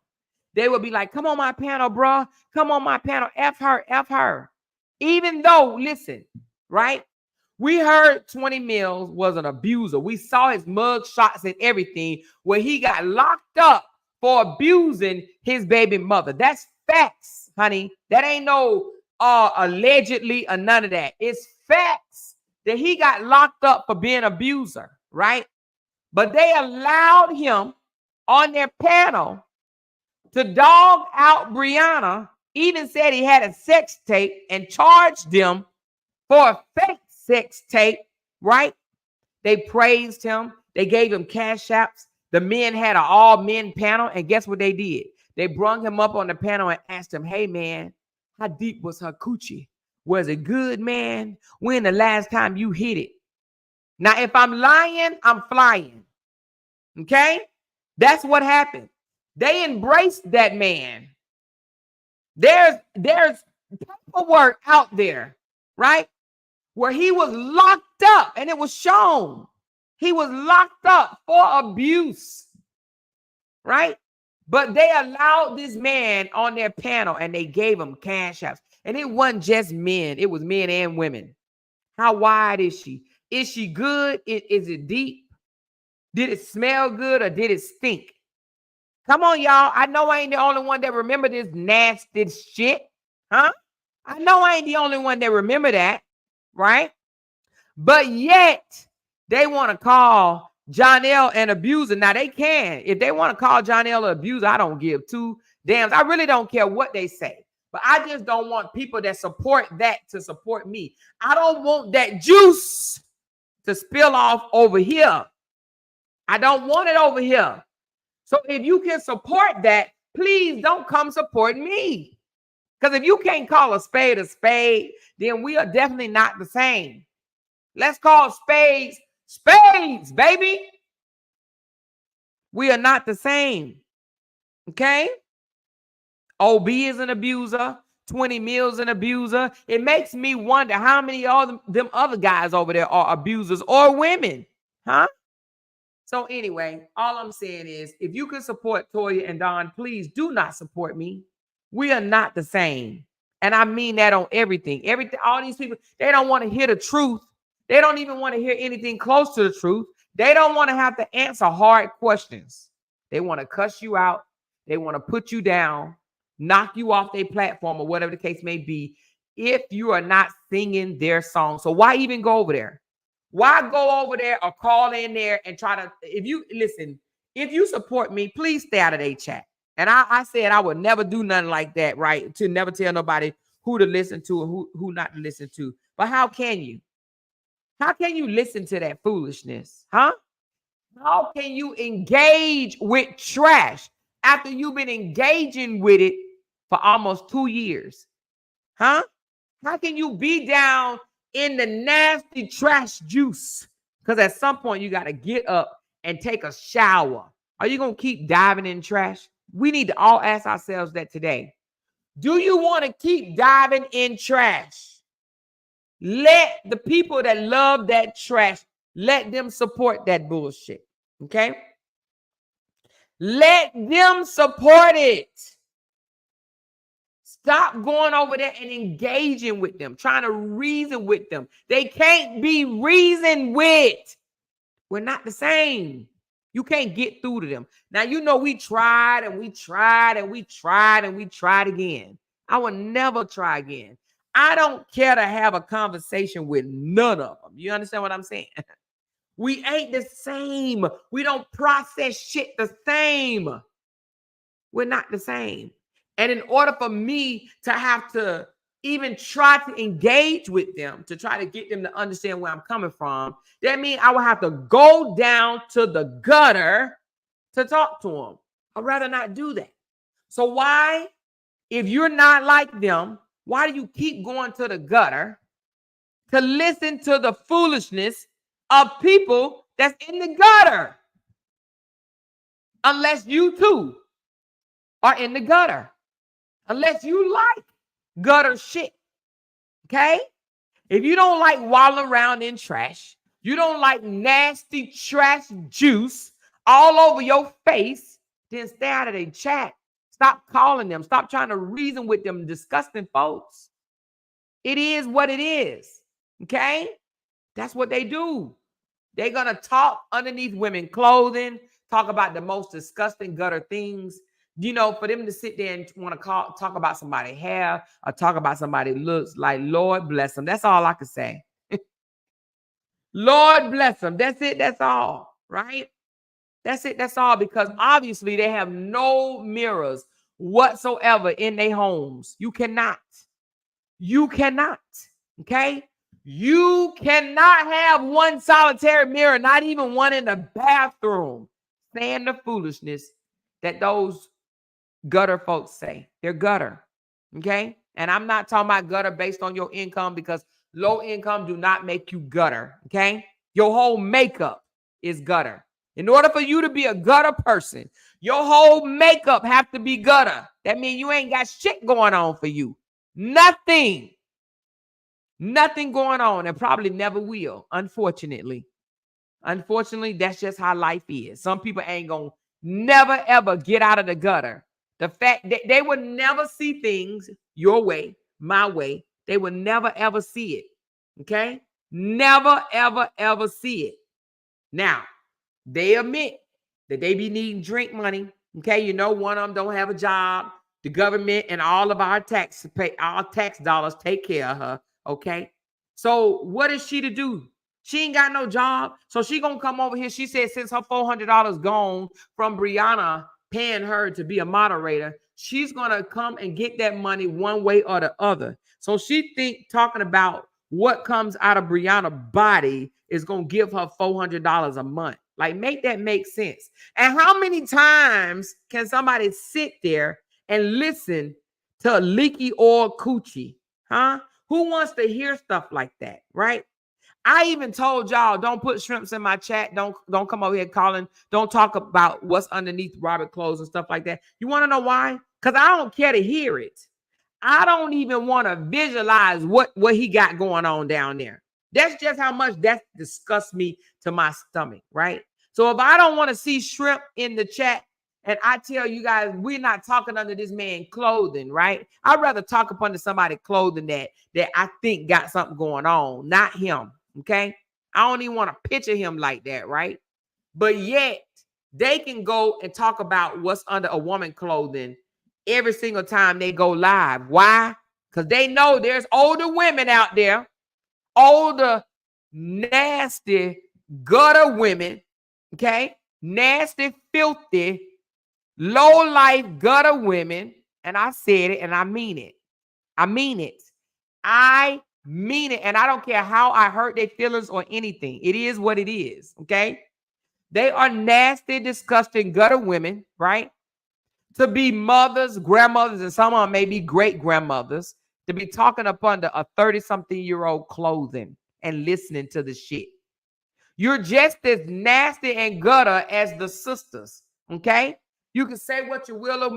They would be like, come on my panel, bro. Come on my panel. F her, F her. Even though, listen, right? We heard 20 Mills was an abuser. We saw his mug shots and everything where he got locked up for abusing his baby mother. That's facts, honey. That ain't no allegedly or none of that. It's facts that he got locked up for being an abuser, right? But they allowed him on their panel to dog out Brianna, even said he had a sex tape and charged them for a fake sex tape, right? They praised him. They gave him cash apps. The men had an all-men panel, and guess what they did? They brought him up on the panel and asked him, hey, man, how deep was her coochie? Was it good, man? When the last time you hit it? Now, if I'm lying, I'm flying. Okay? That's what happened. They embraced that man. There's paperwork out there, right? Where he was locked up, and it was shown he was locked up for abuse, right? But they allowed this man on their panel and they gave him cash apps. And it wasn't just men, it was men and women. How wide is she? Is she good? Is it deep? Did it smell good or did it stink? Come on, y'all. I know I ain't the only one that remember this nasty shit. Huh? I know I ain't the only one that remember that, right? But yet, they want to call Jonelle an abuser. Now, they can. If they want to call Jonelle an abuser, I don't give two damns. I really don't care what they say. But I just don't want people that support that to support me. I don't want that juice to spill off over here. I don't want it over here. So if you can support that, please don't come support me. Because if you can't call a spade, then we are definitely not the same. Let's call spades, baby. We are not the same. Okay? OB is an abuser. 20 Mills an abuser. It makes me wonder how many of them other guys over there are abusers or women. Huh? So anyway, all I'm saying is if you can support Toya and Don, please do not support me. We are not the same. And I mean that on everything. All these people, they don't want to hear the truth. They don't even want to hear anything close to the truth. They don't want to have to answer hard questions. They want to cuss you out. They want to put you down, knock you off their platform or whatever the case may be if you are not singing their song. So why even go over there? Why go over there or call in there and try to, if you support me, please stay out of their chat. And I said I would never do nothing like that, right? To never tell nobody who to listen to and who not to listen to. But how can you? How can you listen to that foolishness? Huh? How can you engage with trash after you've been engaging with it for almost 2 years? Huh? How can you be down in the nasty trash juice? Because at some point you got to get up and take a shower. Are you going to keep diving in trash? We need to all ask ourselves that today. Do you want to keep diving in trash? Let the people that love that trash, let them support that bullshit. Okay? Let them support it. Stop going over there and engaging with them, trying to reason with them. They can't be reasoned with. We're not the same. You can't get through to them. Now, you know, we tried and we tried and we tried and we tried again. I will never try again. I don't care to have a conversation with none of them. You understand what I'm saying? We ain't the same. We don't process shit the same. We're not the same. And in order for me to have to even try to engage with them, to try to get them to understand where I'm coming from, that means I will have to go down to the gutter to talk to them. I'd rather not do that. So why, if you're not like them, why do you keep going to the gutter to listen to the foolishness of people that's in the gutter? Unless you too are in the gutter. Unless you like gutter shit. Okay? If you don't like wallowing around in trash, you don't like nasty trash juice all over your face, then stay out of their chat. Stop calling them. Stop trying to reason with them disgusting folks. It is what it is. Okay? That's what they do. They're going to talk underneath women's clothing, talk about the most disgusting gutter things. You know, for them to sit there and want to talk about somebody's hair or talk about somebody's looks, like, Lord bless them. That's all I can say. Lord bless them. That's it. That's all. Right? That's it. That's all. Because obviously they have no mirrors whatsoever in their homes. You cannot. You cannot. Okay? You cannot have one solitary mirror, not even one in the bathroom. Saying the foolishness that those gutter folks say. They're gutter. Okay? And I'm not talking about gutter based on your income, because low income do not make you gutter. Okay? Your whole makeup is gutter. In order for you to be a gutter person, your whole makeup have to be gutter. That means you ain't got shit going on for you. Nothing. Nothing going on, and probably never will, unfortunately. Unfortunately, that's just how life is. Some people ain't going to never, ever get out of the gutter. The fact that they would never see things your way, my way. They would never, ever see it. Okay? Never, ever, ever see it. Now, they admit that they be needing drink money. Okay? You know, one of them don't have a job. The government and all of our tax dollars take care of her. Okay? So what is she to do? She ain't got no job. So she gonna come over here. She said since her $400 gone from Brianna paying her to be a moderator, she's gonna come and get that money one way or the other. So she think talking about what comes out of Brianna's body is gonna give her $400 a month. Like, make that make sense. And how many times can somebody sit there and listen to a leaky oil coochie? Huh? Who wants to hear stuff like that, right? I even told y'all, don't put shrimps in my chat. Don't come over here calling. Don't talk about what's underneath Robert clothes and stuff like that. You want to know why? Because I don't care to hear it. I don't even want to visualize what he got going on down there. That's just how much that disgusts me to my stomach, right? So if I don't want to see shrimp in the chat, and I tell you guys, we're not talking under this man's clothing, right? I'd rather talk up under somebody's clothing that I think got something going on, not him. Okay, I don't even want to picture him like that, right? But yet they can go and talk about what's under a woman's clothing every single time they go live. Why? Because they know there's older women out there, older, nasty, gutter women, okay? Nasty, filthy, low-life gutter women. And I said it, and I mean it. I mean it. I mean it. And I don't care how I hurt their feelings or anything. It is what it is. Okay. They are nasty, disgusting gutter women, right? To be mothers, grandmothers, and some of them may be great grandmothers, to be talking up under a 30-something-year-old clothing and listening to the shit. You're just as nasty and gutter as the sisters. Okay. You can say what you will or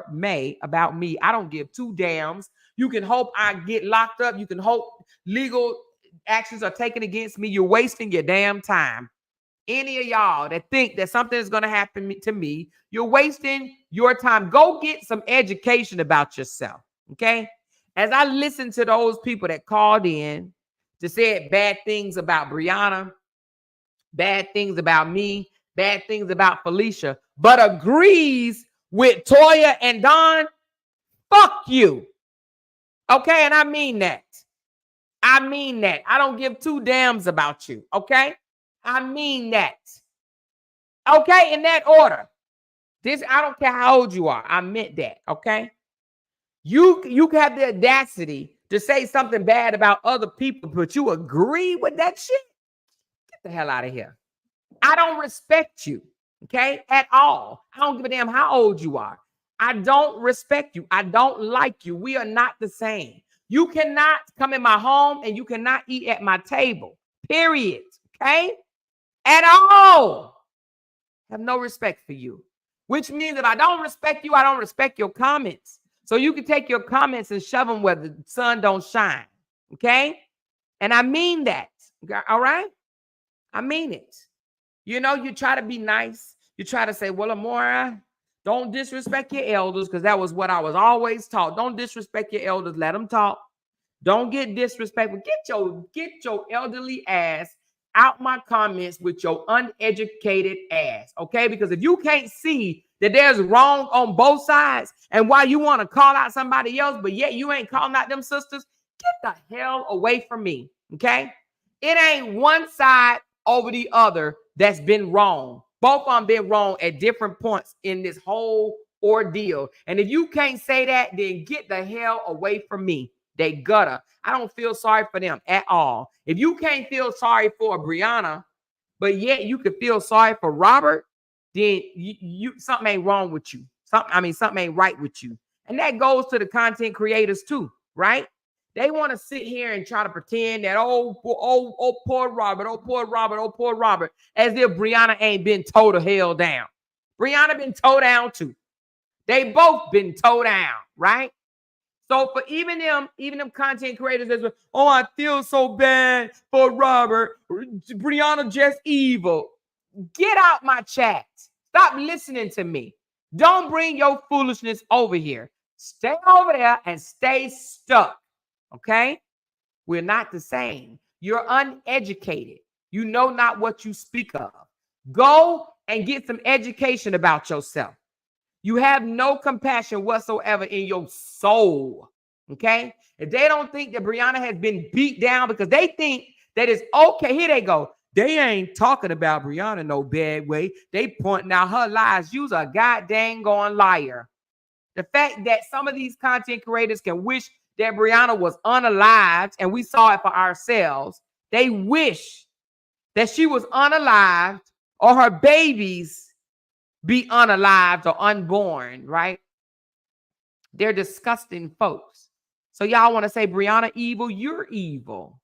may about me. I don't give two damns. You can hope I get locked up. You can hope legal actions are taken against me. You're wasting your damn time. Any of y'all that think that something is going to happen to me, you're wasting your time. Go get some education about yourself, okay? As I listen to those people that called in to say bad things about Brianna, bad things about me, bad things about Felicia, but agrees with Toya and Don, fuck you. Okay, and I mean that. I mean that. I don't give two damns about you, okay? I mean that. Okay, in that order. I don't care how old you are. I meant that, okay? You have the audacity to say something bad about other people, but you agree with that shit? Get the hell out of here. I don't respect you, okay, at all. I don't give a damn how old you are. I don't respect you. I don't like you. We are not the same. You cannot come in my home and you cannot eat at my table, period, okay, at all. I have no respect for you, which means if I don't respect you, I don't respect your comments. So you can take your comments and shove them where the sun don't shine, okay? And I mean that, all right? I mean it. You know, you try to be nice. You try to say, well, Amora, don't disrespect your elders, because that was what I was always taught. Don't disrespect your elders. Let them talk. Don't get disrespectful. Get your elderly ass out my comments with your uneducated ass, okay? Because if you can't see that there's wrong on both sides, and why you want to call out somebody else, but yet you ain't calling out them sisters, get the hell away from me, okay? It ain't one side over the other that's been wrong. Both of them been wrong at different points in this whole ordeal. And if you can't say that, then get the hell away from me. They gutter. I don't feel sorry for them at all. If you can't feel sorry for Brianna, but yet you can feel sorry for Robert, then you something ain't wrong with you. Something ain't right with you. And that goes to the content creators too, right? They want to sit here and try to pretend that, oh, poor Robert, as if Brianna ain't been towed to hell down. Brianna been towed down too. They both been towed down, right? So for even them content creators that's, oh, I feel so bad for Robert. Brianna just evil. Get out my chat. Stop listening to me. Don't bring your foolishness over here. Stay over there and stay stuck. Okay? We're not the same. You're uneducated. You know not what you speak of. Go and get some education about yourself. You have no compassion whatsoever in your soul. Okay? If they don't think that Brianna has been beat down because they think that it's okay, here they go. They ain't talking about Brianna no bad way. They pointing out her lies. You's a goddamn going liar. The fact that some of these content creators can wish that Brianna was unalived, and we saw it for ourselves. They wish that she was unalived or her babies be unalived or unborn, right? They're disgusting folks. So y'all want to say Brianna evil? You're evil.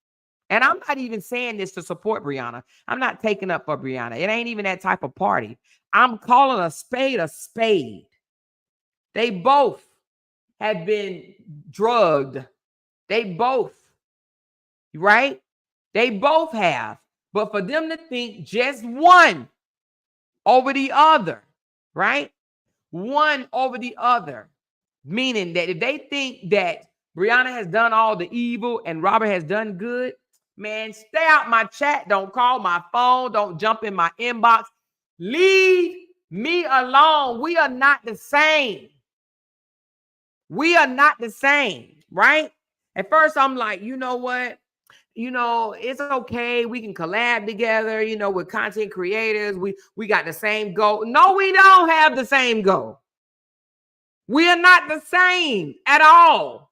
And I'm not even saying this to support Brianna. I'm not taking up for Brianna. It ain't even that type of party. I'm calling a spade a spade. They both have been drugged. They both, right? They both have. But for them to think just one over the other, right? One over the other. Meaning that if they think that Brianna has done all the evil and Robert has done good, man, stay out my chat. Don't call my phone. Don't jump in my inbox. Leave me alone. We are not the same. We are not the same, right? At first, I'm like, you know what? You know, it's okay. We can collab together, you know, with content creators. We got the same goal. No, we don't have the same goal. We are not the same at all.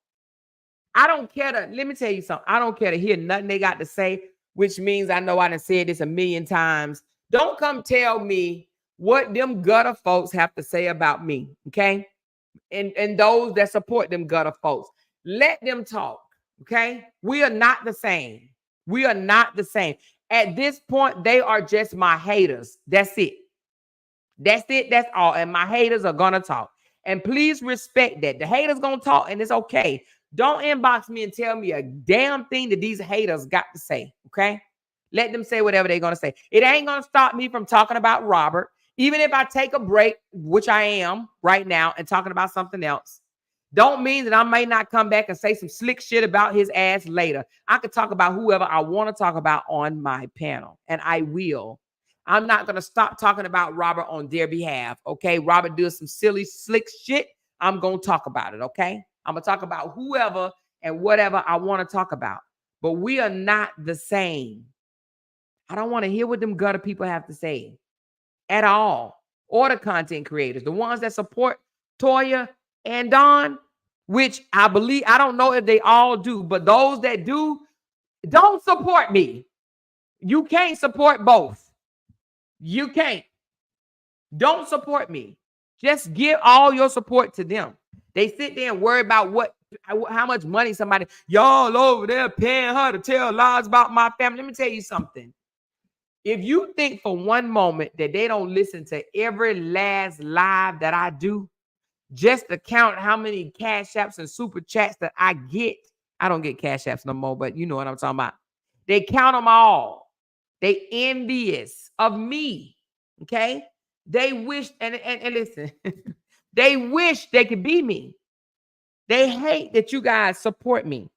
I don't care to, let me tell you something. I don't care to hear nothing they got to say, which means I know I done said this a million times. Don't come tell me what them gutter folks have to say about me, okay? And those that support them gutter folks. Let them talk, okay? We are not the same. We are not the same. At this point, they are just my haters. That's it. That's it. That's all. And my haters are going to talk. And please respect that. The haters going to talk and it's okay. Don't inbox me and tell me a damn thing that these haters got to say, okay? Let them say whatever they're going to say. It ain't going to stop me from talking about Robert. Even if I take a break, which I am right now, and talking about something else, don't mean that I may not come back and say some slick shit about his ass later. I could talk about whoever I want to talk about on my panel, and I will. I'm not going to stop talking about Robert on their behalf, okay? Robert does some silly, slick shit. I'm going to talk about it, okay? I'm going to talk about whoever and whatever I want to talk about. But we are not the same. I don't want to hear what them gutter people have to say at all, or the content creators, the ones that support Toya and Don, which I believe, I don't know if they all do, but those that do, don't support me. You can't support both. You can't. Don't support me. Just give all your support to them. They sit there and worry about how much money somebody, y'all over there paying her to tell lies about my family. Let me tell you something. If you think for one moment that they don't listen to every last live that I do, just to count how many cash apps and super chats that I get, I don't get cash apps no more, but you know what I'm talking about. They count them all. They envious of me, okay? They wish, and listen, they wish they could be me. They hate that you guys support me.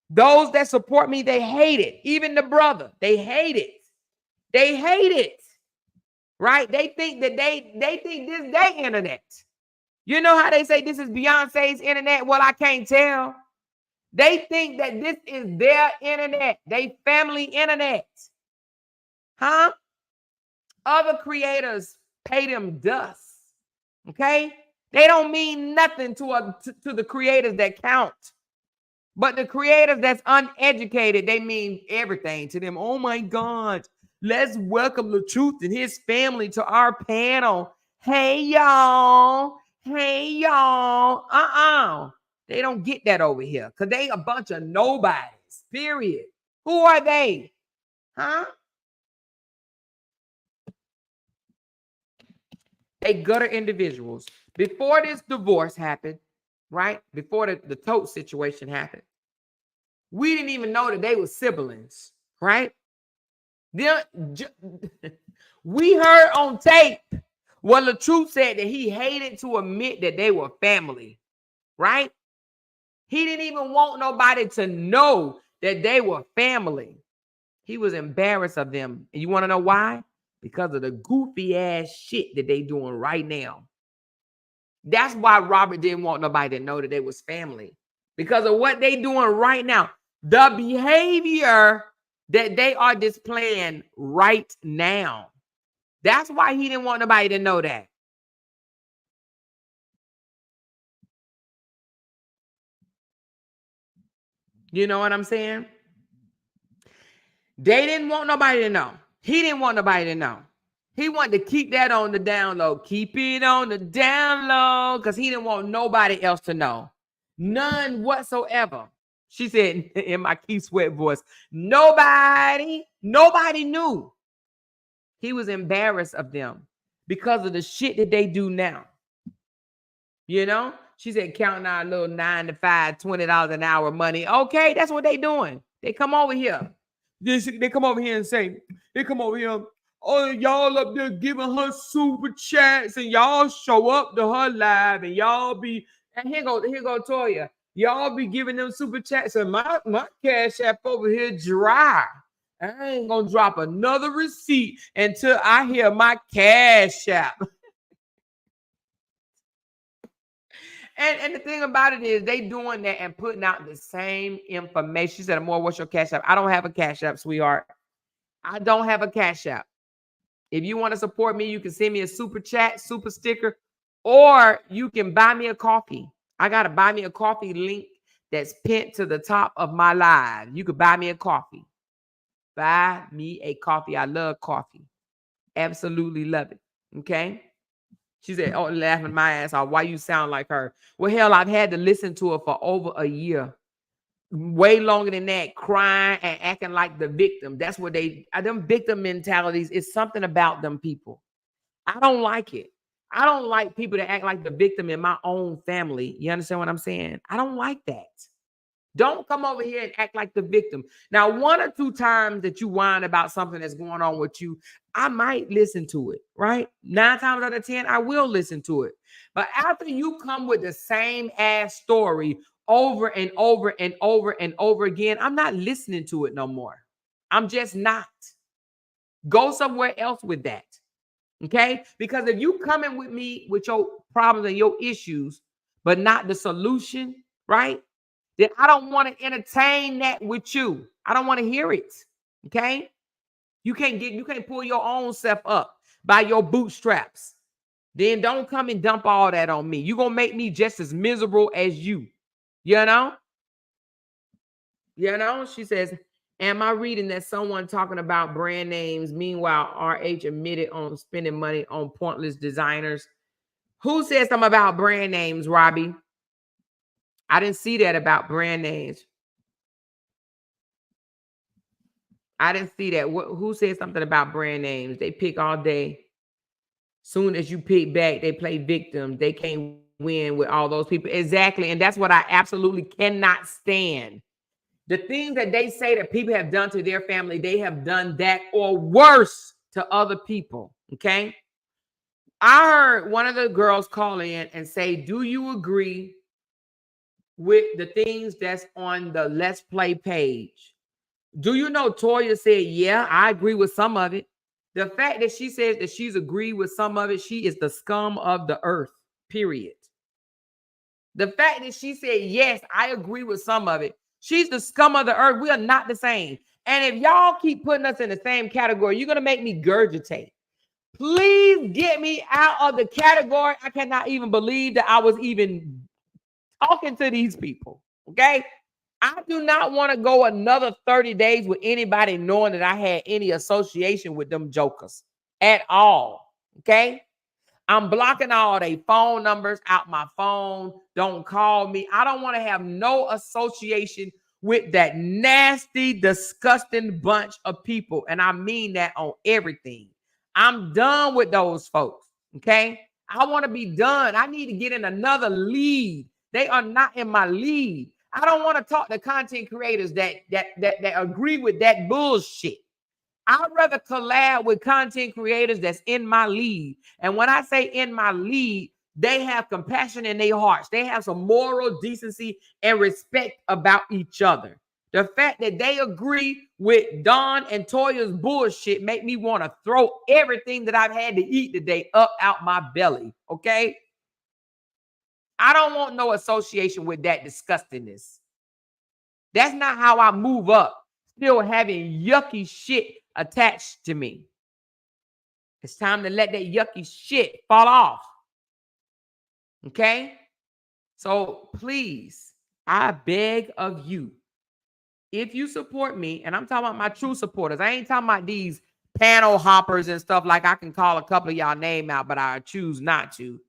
Those that support me, they hate it. Even the brother, they hate it. They hate it, right? They think that they think this is their internet. You know how they say this is Beyonce's internet? Well, I can't tell. They think that this is their internet, they family internet. Huh? Other creators pay them dust, okay? They don't mean nothing to the creators that count. But the creators that's uneducated, they mean everything to them. Oh my God. Let's welcome the truth and his family to our panel. Hey, y'all. Hey, y'all. They don't get that over here because they a bunch of nobodies, period. Who are they? Huh? They gutter individuals. Before this divorce happened, right? Before the tote situation happened. We didn't even know that they were siblings, right? We heard on tape what LaTruth said, that he hated to admit that they were family, right? He didn't even want nobody to know that they were family. He was embarrassed of them. And you want to know why? Because of the goofy ass shit that they doing right now. That's why Robert didn't want nobody to know that they was family. Because of what they doing right now. The behavior that they are displaying right now. That's why he didn't want nobody to know that. You know what I'm saying? They didn't want nobody to know. He didn't want nobody to know. He wanted to keep that on the down low. Keep it on the down low, because he didn't want nobody else to know. None whatsoever. She said in my Keith Sweat voice, nobody knew. He was embarrassed of them because of the shit that they do now. You know? She said, counting our little 9 to 5, $20 an hour money. Okay, that's what they doing. They come over here. They come over here and say, they come over here. Oh, y'all up there giving her super chats, and y'all show up to her live, and y'all be, and here go Toya. Y'all be giving them super chats, and my cash app over here dry. I ain't gonna drop another receipt until I hear my cash app. And the thing about it is, they doing that and putting out the same information. She said, Amor, what's your cash app? I don't have a cash app, sweetheart. I don't have a cash app. If you want to support me, you can send me a super chat, super sticker, or you can buy me a coffee. I got to buy me a coffee link that's pinned to the top of my live. You could buy me a coffee. Buy me a coffee. I love coffee. Absolutely love it. Okay? She said, oh, laughing my ass off. Why you sound like her? Well, hell, I've had to listen to her for over a year. Way longer than that, crying and acting like the victim. That's what them victim mentalities is something about them people. I don't like it. I don't like people that act like the victim in my own family. You understand what I'm saying? I don't like that. Don't come over here and act like the victim. Now, 1 or 2 times that you whine about something that's going on with you, I might listen to it, right? 9 times out of 10, I will listen to it. But after you come with the same ass story over and over and over and over again, I'm not listening to it no more. I'm just not. Go somewhere else with that. Okay? Because if you coming with me with your problems and your issues, but not the solution, right? Then I don't want to entertain that with you. I don't want to hear it. Okay? You can't pull your own self up by your bootstraps. Then don't come and dump all that on me. You're gonna make me just as miserable as you. You know? You know, she says, am I reading that someone talking about brand names? Meanwhile, RH admitted on spending money on pointless designers. Who said something about brand names, Robbie? I didn't see that about brand names. I didn't see that. Who said something about brand names? They pick all day. Soon as you pick back, they play victim. They can't win with all those people. Exactly. And that's what I absolutely cannot stand. The things that they say that people have done to their family, they have done that or worse to other people. Okay. I heard one of the girls call in and say, do you agree with the things that's on the Let's Play page? Do you know Toya said, yeah, I agree with some of it. The fact that she says that she's agreed with some of it, she is the scum of the earth, period. The fact that she said, yes, I agree with some of it, she's the scum of the earth. We are not the same. And if y'all keep putting us in the same category, you're going to make me gurgitate. Please get me out of the category. I cannot even believe that I was even talking to these people, okay? I do not want to go another 30 days with anybody knowing that I had any association with them jokers at all, okay? I'm blocking all their phone numbers out my phone. Don't call me. I don't want to have no association with that nasty, disgusting bunch of people. And I mean that on everything. I'm done with those folks, okay? I want to be done. I need to get in another league. They are not in my league. I don't want to talk to content creators that agree with that bullshit. I'd rather collab with content creators that's in my league. And when I say in my league, they have compassion in their hearts. They have some moral decency and respect about each other. The fact that they agree with Don and Toya's bullshit make me want to throw everything that I've had to eat today up out my belly, okay? I don't want no association with that disgustingness. That's not how I move up, still having yucky shit attached to me. It's time to let that yucky shit fall off. Okay? So please, I beg of you, if you support me, and I'm talking about my true supporters, I ain't talking about these panel hoppers and stuff like I can call a couple of y'all name out, but I choose not to.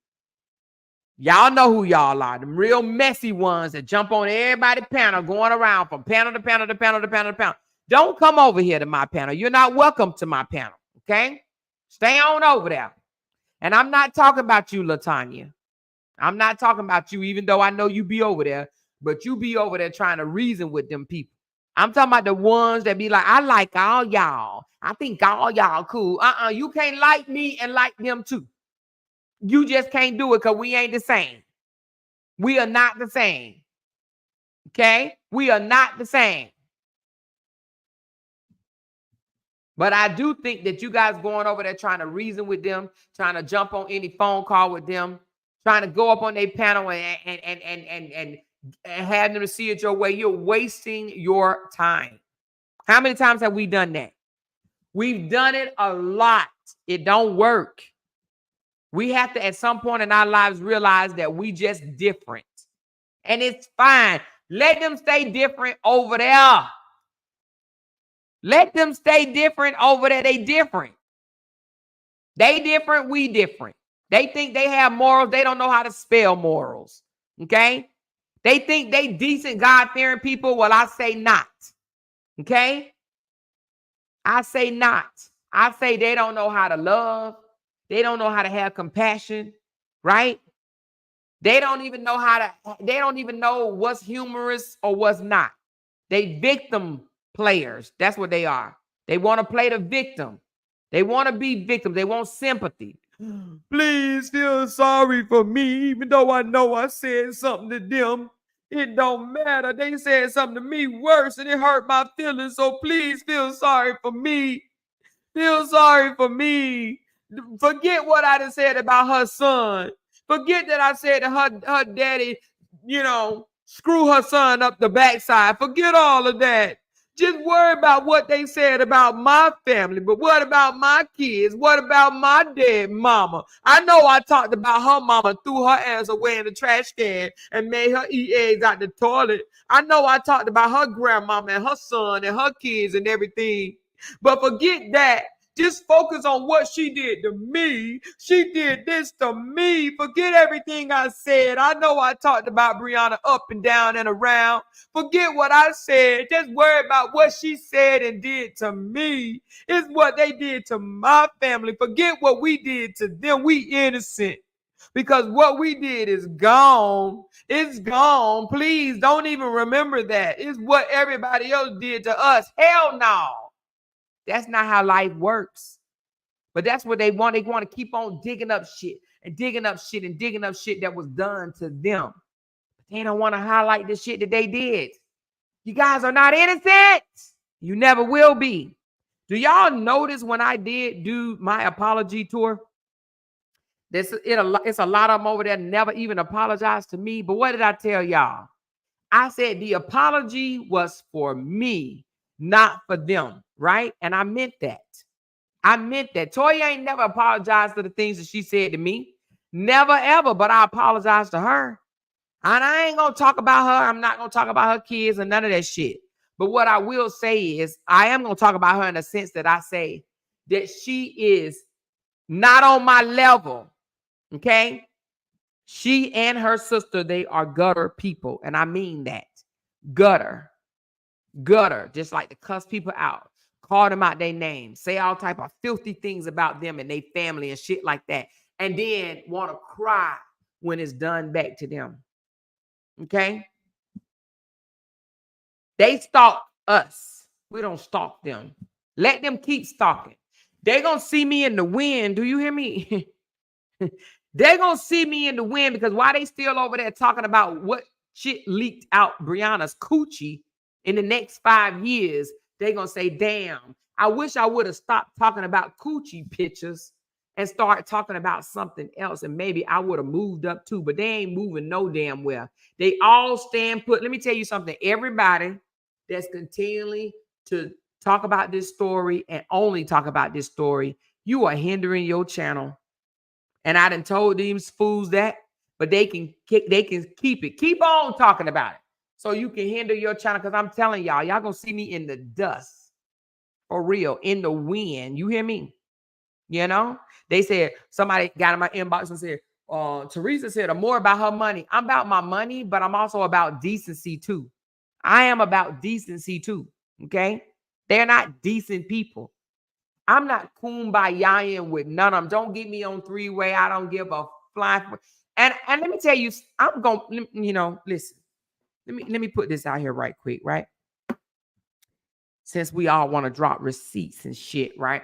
Y'all know who y'all are, them real messy ones that jump on everybody's panel, going around from panel to panel to panel to panel to panel. Don't come over here to my panel. You're not welcome to my panel, okay? Stay on over there. And I'm not talking about you, LaTanya. I'm not talking about you, even though I know you be over there, but you be over there trying to reason with them people. I'm talking about the ones that be like, I like all y'all. I think all y'all cool. You can't like me and like them too. You just can't do it because we ain't the same. We are not the same. Okay? We are not the same. But I do think that you guys going over there trying to reason with them, trying to jump on any phone call with them, trying to go up on their panel and have them to see it your way, you're wasting your time. How many times have we done that? We've done it a lot. It don't work. We have to, at some point in our lives, realize that we just different. And it's fine. Let them stay different over there. Let them stay different over there. They different. They different, we different. They think they have morals. They don't know how to spell morals. Okay? They think they decent, God-fearing people. Well, I say not. Okay? I say not. I say they don't know how to love. They don't know how to have compassion, right? They don't even know they don't even know what's humorous or what's not. They victim players. That's what they are. They want to play the victim. They want to be victims. They want sympathy. Please feel sorry for me, even though I know I said something to them. It don't matter. They said something to me worse and it hurt my feelings. So please feel sorry for me. Feel sorry for me. Forget what I just said about her son. Forget that I said that her daddy, screw her son up the backside. Forget all of that. Just worry about what they said about my family. But what about my kids? What about my dead mama? I know I talked about her mama, threw her ass away in the trash can and made her eat eggs out the toilet. I know I talked about her grandmama and her son and her kids and everything. But forget that. Just focus on what she did to me. She did this to me. Forget everything I said. I know I talked about Brianna up and down and around. Forget what I said. Just worry about what she said and did to me. It's what they did to my family. Forget what we did to them. We innocent. Because what we did is gone. It's gone. Please don't even remember that. It's what everybody else did to us. Hell no. That's not how life works. But that's what they want. They want to keep on digging up shit and digging up shit and digging up shit that was done to them. But they don't want to highlight the shit that they did. You guys are not innocent. You never will be. Do y'all notice when I did do my apology tour? It's a lot of them over there never even apologized to me. But what did I tell y'all? I said the apology was for me, not for them, right? And I meant that. I meant that. Toya ain't never apologized for the things that she said to me. Never, ever, but I apologized to her. And I ain't going to talk about her. I'm not going to talk about her kids and none of that shit. But what I will say is I am going to talk about her in the sense that I say that she is not on my level, okay? She and her sister, they are gutter people. And I mean that. Gutter, just like to cuss people out, call them out their names, say all type of filthy things about them and their family and shit like that, and then want to cry when it's done back to them. Okay. They stalk us. We don't stalk them. Let them keep stalking. They're going to see me in the wind. Do you hear me? They're going to see me in the wind because why they still over there talking about what shit leaked out Brianna's coochie in the next 5 years, they're going to say, damn, I wish I would have stopped talking about coochie pictures and start talking about something else. And maybe I would have moved up too, but they ain't moving no damn well. They all stand put. Let me tell you something. Everybody that's continually to talk about this story and only talk about this story, you are hindering your channel. And I done told these fools that, but they can keep it. Keep on talking about it. So you can hinder your channel. Because I'm telling y'all gonna see me in the dust. For real, in the wind. You hear me? You know? They said, somebody got in my inbox and said, Teresa said more about her money. I'm about my money, but I'm also about decency too. I am about decency too. Okay? They're not decent people. I'm not kumbayaing with none of them. Don't get me on three-way. I don't give a fly. And let me tell you, I'm going, listen. Let me put this out here right quick, right? Since we all want to drop receipts and shit, right?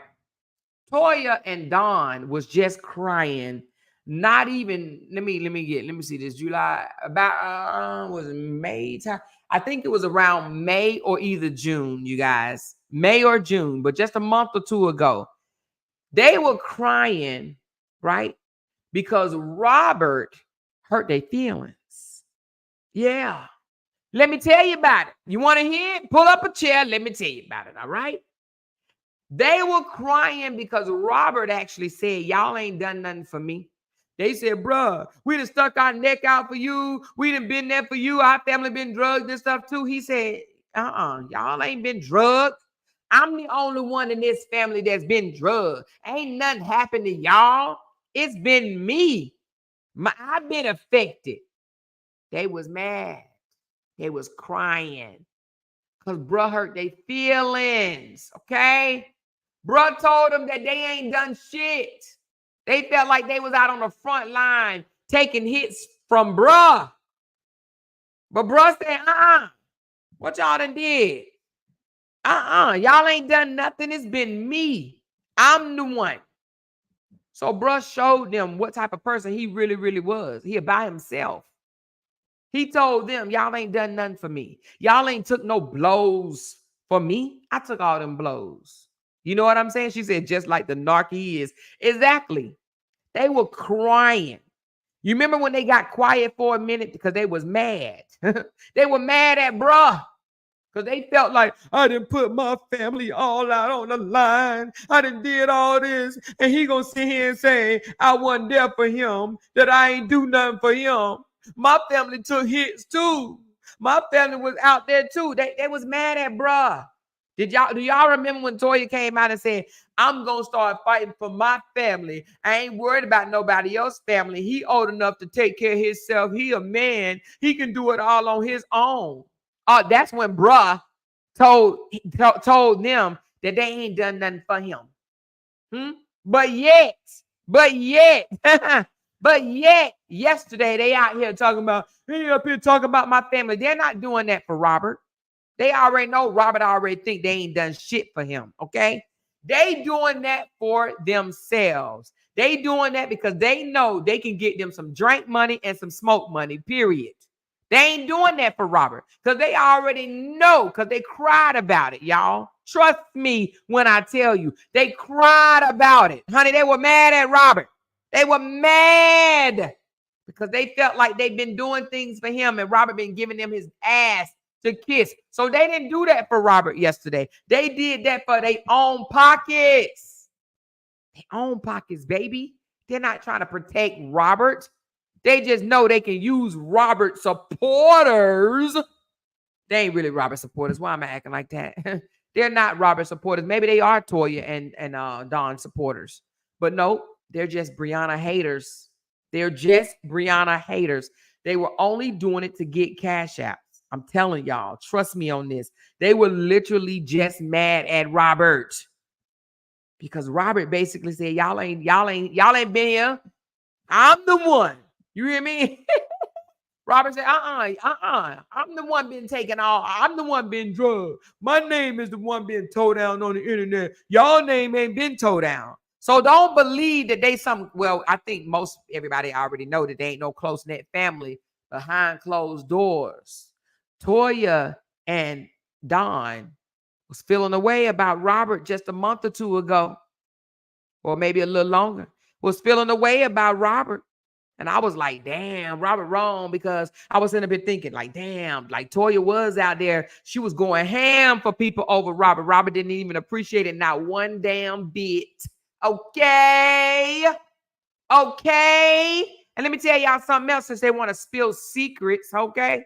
Toya and Don was just crying. Not even, let me see this. July, about was it May time? I think it was around May or either June, you guys. May or June, but just a month or two ago. They were crying, right? Because Robert hurt their feelings. Yeah. Let me tell you about it. You want to hear it? Pull up a chair. Let me tell you about it, all right? They were crying because Robert actually said, y'all ain't done nothing for me. They said, bruh, we done stuck our neck out for you. We done been there for you. Our family been drugged and stuff too. He said, y'all ain't been drugged. I'm the only one in this family that's been drugged. Ain't nothing happened to y'all. It's been me. I've been affected. They was mad. They was crying. Because bruh hurt their feelings. Okay? Bruh told them that they ain't done shit. They felt like they was out on the front line taking hits from bruh. But bruh said, what y'all done did? Y'all ain't done nothing. It's been me. I'm the one. So bruh showed them what type of person he really, really was. He by himself. He told them, y'all ain't done nothing for me. Y'all ain't took no blows for me. I took all them blows. You know what I'm saying? She said, just like the narc he is. Exactly. They were crying. You remember when they got quiet for a minute because they was mad. They were mad at bruh. Because they felt like, I didn't put my family all out on the line. I done did all this. And he going to sit here and say, I wasn't there for him, that I ain't do nothing for him. My family took hits too. My family was out there too. They was mad at bruh. Do y'all remember when Toya came out and said, I'm going to start fighting for my family. I ain't worried about nobody else's family. He old enough to take care of himself. He a man. He can do it all on his own. That's when bruh told them that they ain't done nothing for him. But yet, yesterday they out here talking about, he up here talking about my family. They're not doing that for Robert. They already know Robert already think they ain't done shit for him, okay? They doing that for themselves. They doing that because they know they can get them some drink money and some smoke money, period. They ain't doing that for Robert because they already know because they cried about it, y'all. Trust me when I tell you, they cried about it. Honey, they were mad at Robert. They were mad because they felt like they've been doing things for him and Robert been giving them his ass to kiss. So they didn't do that for Robert yesterday. They did that for their own pockets. Their own pockets, baby. They're not trying to protect Robert. They just know they can use Robert supporters. They ain't really Robert supporters. Why am I acting like that? They're not Robert supporters. Maybe they are Toya and Don supporters. But no, they're just Brianna haters. They're just Brianna haters. They were only doing it to get cash apps. I'm telling y'all, trust me on this. They were literally just mad at Robert. Because Robert basically said, y'all ain't been here. I'm the one. You hear me? Robert said, I'm the one been taking all. I'm the one been drugged. My name is the one been towed down on the internet. Y'all name ain't been towed down. So don't believe that they some. Well, I think most everybody already know that they ain't no close knit family behind closed doors. Toya and Don was feeling away about Robert just a month or two ago, or maybe a little longer. Was feeling away about Robert. And I was like, damn, Robert wrong, because I was in a bit thinking, like, damn, like Toya was out there. She was going ham for people over Robert. Robert didn't even appreciate it, not one damn bit. Okay. Okay. And let me tell y'all something else, since they want to spill secrets. Okay.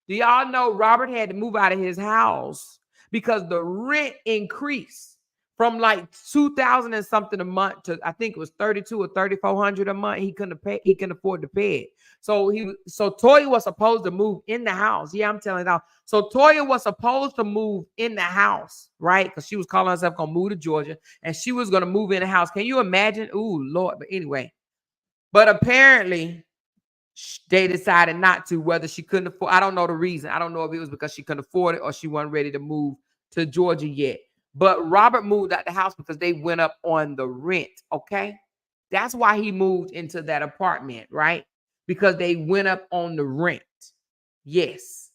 Do y'all know Robert had to move out of his house because the rent increased from like 2,000 and something a month to, I think it was 32 or 3,400 a month. He couldn't afford to pay it. So Toya was supposed to move in the house. Yeah, I'm telling you. So Toya was supposed to move in the house, right? Because she was calling herself gonna move to Georgia, and she was gonna move in the house. Can you imagine? Ooh, Lord. But anyway, but apparently they decided not to, whether she couldn't afford. I don't know the reason. I don't know if it was because she couldn't afford it or she wasn't ready to move to Georgia yet. But Robert moved out the house because they went up on the rent, okay? That's why he moved into that apartment, right? Because they went up on the rent. Yes.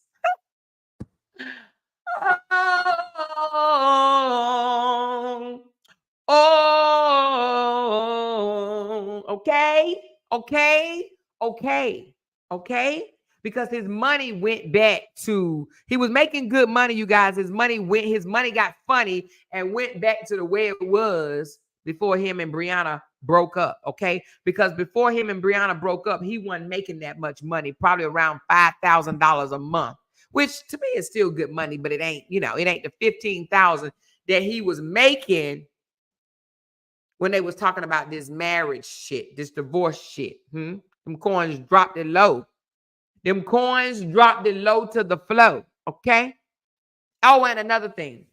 Okay. Because his money went back to, he was making good money, you guys. His money got funny and went back to the way it was before him and Brianna broke up, okay? Because before him and Brianna broke up, he wasn't making that much money, probably around $5,000 a month, which to me is still good money, but it ain't, it ain't the $15,000 that he was making when they was talking about this marriage shit, this divorce shit. Them coins dropped it low. Them coins dropped it low to the flow, okay? Oh, and another thing.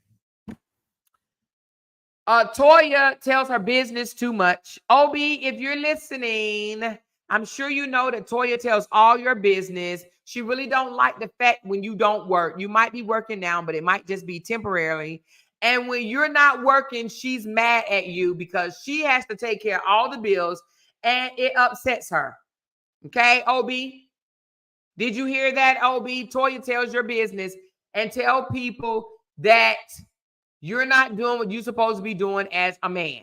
Toya tells her business too much. OB, if you're listening, I'm sure you know that Toya tells all your business. She really don't like the fact when you don't work. You might be working now, but it might just be temporarily. And when you're not working, she's mad at you because she has to take care of all the bills, and it upsets her. Okay, OB? Did you hear that, OB? Toya tells your business and tell people that you're not doing what you're supposed to be doing as a man.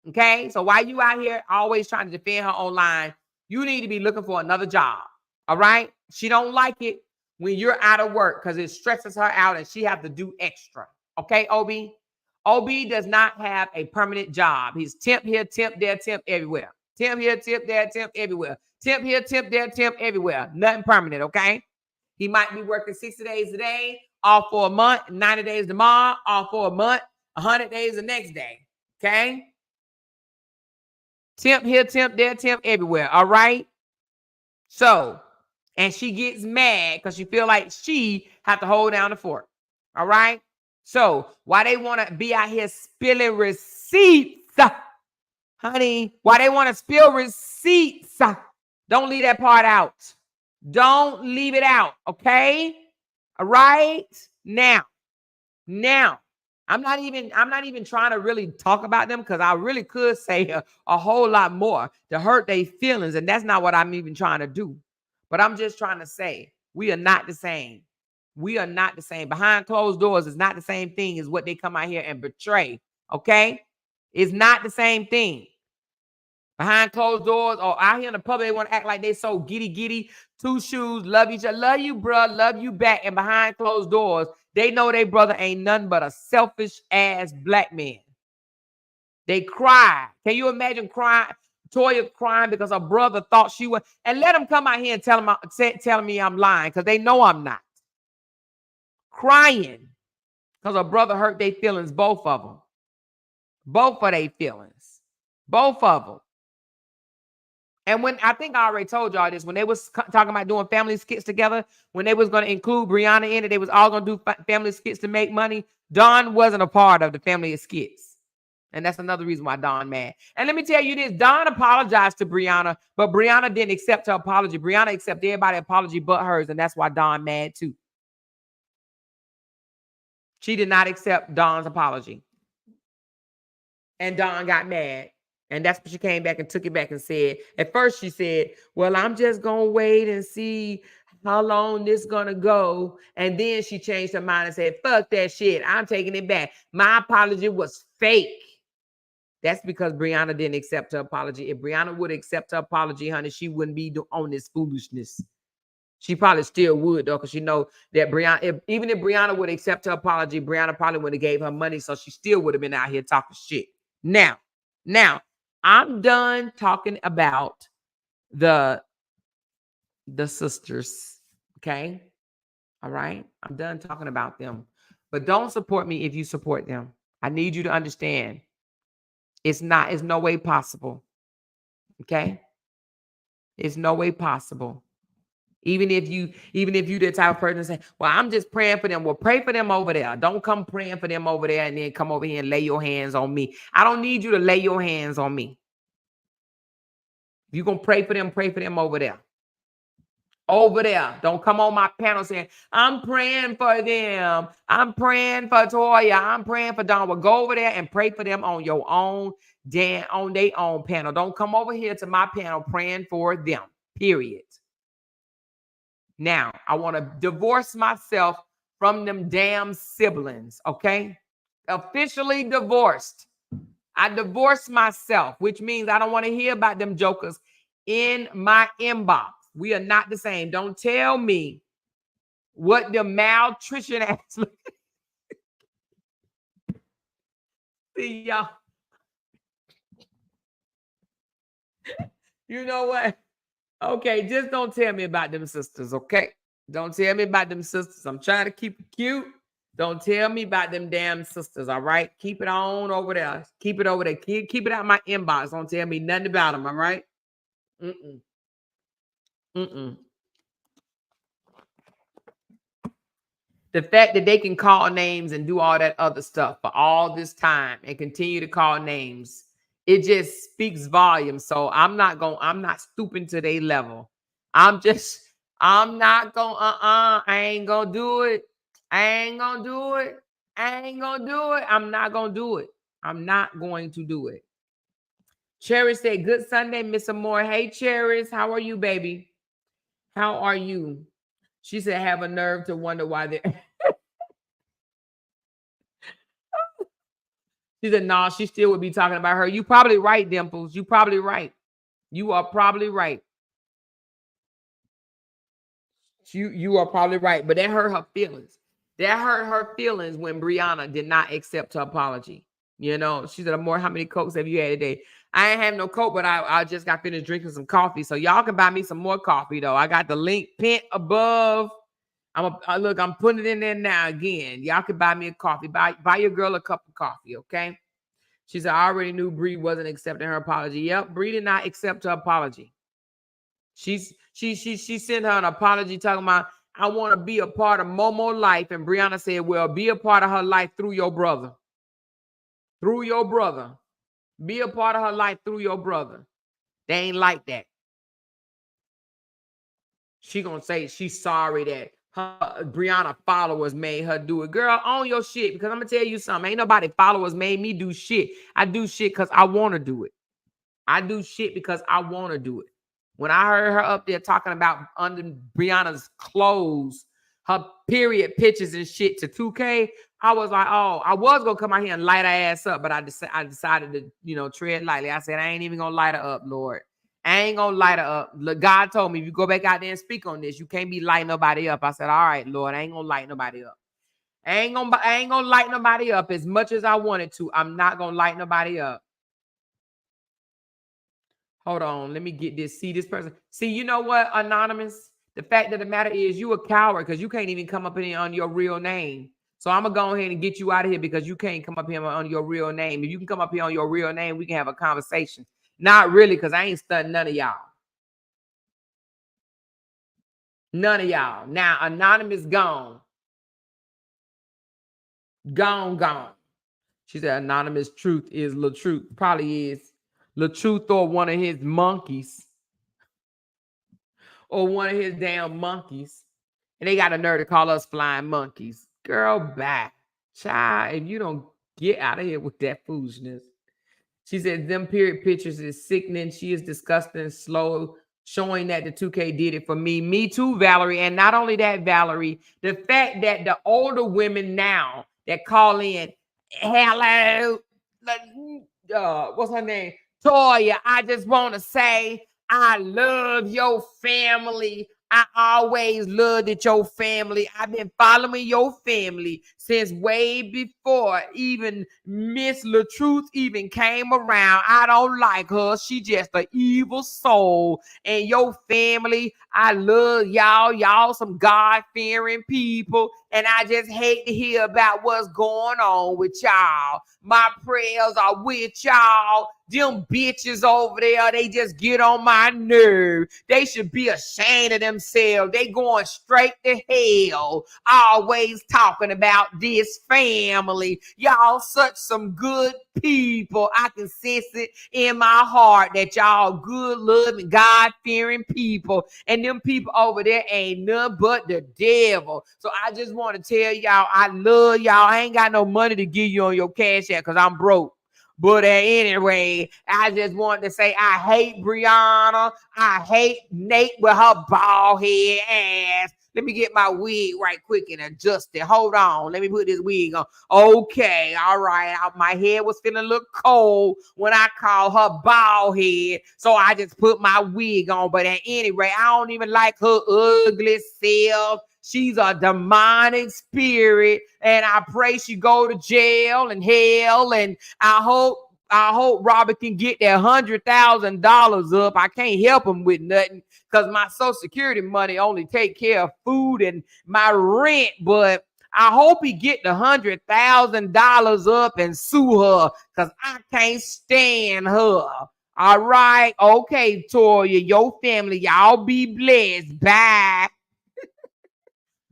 Okay? So while you out here always trying to defend her online, you need to be looking for another job. All right? She don't like it when you're out of work because it stresses her out and she have to do extra. Okay, OB? OB does not have a permanent job. He's temp here, temp there, temp everywhere. Temp here, temp there, temp everywhere. Temp here, temp there, temp everywhere. Nothing permanent, okay? He might be working 60 days a day, off for a month, 90 days tomorrow, off for a month, 100 days the next day, okay? Temp here, temp there, temp everywhere, all right? So, and she gets mad because she feel like she have to hold down the fort, all right? So, why they want to be out here spilling receipts, honey? Why they want to spill receipts? Don't leave that part out. Don't leave it out, okay? All right? Now, I'm not even trying to really talk about them because I really could say a whole lot more to hurt their feelings, and that's not what I'm even trying to do. But I'm just trying to say we are not the same. We are not the same. Behind closed doors is not the same thing as what they come out here and betray, okay? It's not the same thing. Behind closed doors or out here in the public, they want to act like they so giddy, two shoes, love each other, love you, bro, love you back. And behind closed doors, they know their brother ain't nothing but a selfish ass black man. They cry. Can you imagine crying? Toya crying because her brother thought she was, and let him come out here and telling me I'm lying because they know I'm not. Crying because her brother hurt their feelings, both of them. Both of their feelings. Both of them. And when I think I already told y'all this, when they was talking about doing family skits together, when they was going to include Brianna in it, they was all going to do family skits to make money. Dawn wasn't a part of the family skits. And that's another reason why Dawn mad. And let me tell you this, Dawn apologized to Brianna, but Brianna didn't accept her apology. Brianna accepted everybody's apology but hers, and that's why Dawn mad too. She did not accept Dawn's apology. And Dawn got mad. And that's when she came back and took it back and said, at first she said, well, I'm just going to wait and see how long this going to go. And then she changed her mind and said, fuck that shit. I'm taking it back. My apology was fake. That's because Brianna didn't accept her apology. If Brianna would accept her apology, honey, she wouldn't be on this foolishness. She probably still would, though, because she know that Brianna, even if Brianna would accept her apology, Brianna probably would have gave her money, so she still would have been out here talking shit. Now, I'm done talking about the sisters, okay? All right? I'm done talking about them. But don't support me if you support them. I need you to understand. It's no way possible, okay? It's no way possible. Even if you the type of person say, well, I'm just praying for them. Well, pray for them over there. Don't come praying for them over there and then come over here and lay your hands on me. I don't need you to lay your hands on me. If you're going to pray for them over there. Over there. Don't come on my panel saying, I'm praying for them. I'm praying for Toya. I'm praying for Dawn. Well, go over there and pray for them on your own, on their own panel. Don't come over here to my panel praying for them, period. Now, I want to divorce myself from them damn siblings, okay? Officially divorced. I divorced myself, which means I don't want to hear about them jokers in my inbox. We are not the same. Don't tell me what the malnutrition ass look. See, y'all. You know what? Okay, just don't tell me about them sisters, okay? Don't tell me about them sisters. I'm trying to keep it cute. Don't tell me about them damn sisters, all right? Keep it on over there. Keep it over there. Keep it out my inbox. Don't tell me nothing about them, all right? Mm-mm. Mm-mm. The fact that they can call names and do all that other stuff for all this time and continue to call names, it just speaks volumes. So I'm not stooping to their level. I'm not going, I ain't going to do it. I ain't going to do it. I ain't going to do it. I'm not going to do it. I'm not going to do it. Cherish said, good Sunday, Miss Amore. Hey, Cherish, how are you, baby? How are you? She said, have a nerve to wonder why they're... She said, nah, she still would be talking about her. You probably right, Dimples. You probably right. You are probably right. You are probably right. But that hurt her feelings. That hurt her feelings when Brianna did not accept her apology. You know, she said, Amore, how many Cokes have you had today? I ain't have no Coke, but I just got finished drinking some coffee. So y'all can buy me some more coffee, though. I got the link pinned above. Look, I'm putting it in there now again. Y'all can buy me a coffee. Buy your girl a cup of coffee, okay? She said, I already knew Bree wasn't accepting her apology. Yep, Bree did not accept her apology. She sent her an apology talking about, I want to be a part of Momo's life. And Brianna said, well, be a part of her life through your brother. Through your brother. Be a part of her life through your brother. They ain't like that. She gonna say she's sorry that her Brianna followers made her do it. Girl, own your shit, because I'm gonna tell you something. Ain't nobody followers made me do shit. I do shit because I want to do it. I do shit because I want to do it. When I heard her up there talking about under Brianna's clothes, her period pictures and shit to 2K, I was like, oh, I was gonna come out here and light her ass up, but I decided to, tread lightly. I said, I ain't even gonna light her up, Lord. I ain't gonna light her up. Look, God told me, if you go back out there and speak on this, you can't be lighting nobody up. I said, all right, Lord, I ain't gonna light nobody up. I ain't gonna light nobody up as much as I wanted to. I'm not gonna light nobody up. Hold on, let me get this. See this person. See, you know what, Anonymous? The fact of the matter is you a coward because you can't even come up in here on your real name. So I'm going to go ahead and get you out of here because you can't come up here on your real name. If you can come up here on your real name, we can have a conversation. Not really, because I ain't studying none of y'all. None of y'all. Now, Anonymous gone. Gone. She said anonymous truth is LaTruth. Probably is LaTruth or one of his monkeys. Or one of his damn monkeys. And they got a nerve to call us flying monkeys. Girl, back. Child, if you don't get out of here with that foolishness. She said, them period pictures is sickening. She is disgusting, slow, showing that the 2K did it for me. Me too, Valerie. And not only that, Valerie, the fact that the older women now that call in, hello, what's her name? Toya, I just want to say I love your family. I always loved it, your family. I've been following your family since way before even Miss LaTruth even came around. I don't like her. She just an evil soul. And your family, I love y'all. Y'all some God-fearing people. And I just hate to hear about what's going on with y'all. My prayers are with y'all. Them bitches over there, they just get on my nerve. They should be ashamed of themselves. They going straight to hell. Always talking about this family. Y'all such some good people. I can sense it in my heart that y'all good, loving, God-fearing people. And them people over there ain't none but the devil. So I just want to tell y'all, I love y'all. I ain't got no money to give you on your cash app because I'm broke. But anyway, I just wanted to say I hate Brianna. I hate Nate with her bald head ass. Let me get my wig right quick and adjust it. Hold on. Let me put this wig on. Okay. All right. My head was feeling a little cold when I called her bald head. So I just put my wig on. But at any rate, I don't even like her ugly self. She's a demonic spirit. And I pray she go to jail and hell. And I hope Robert can get that $100,000 up. I can't help him with nothing because my Social Security money only take care of food and my rent. But I hope he get the $100,000 up and sue her because I can't stand her. All right. Okay, Toya, your family, y'all be blessed. Bye.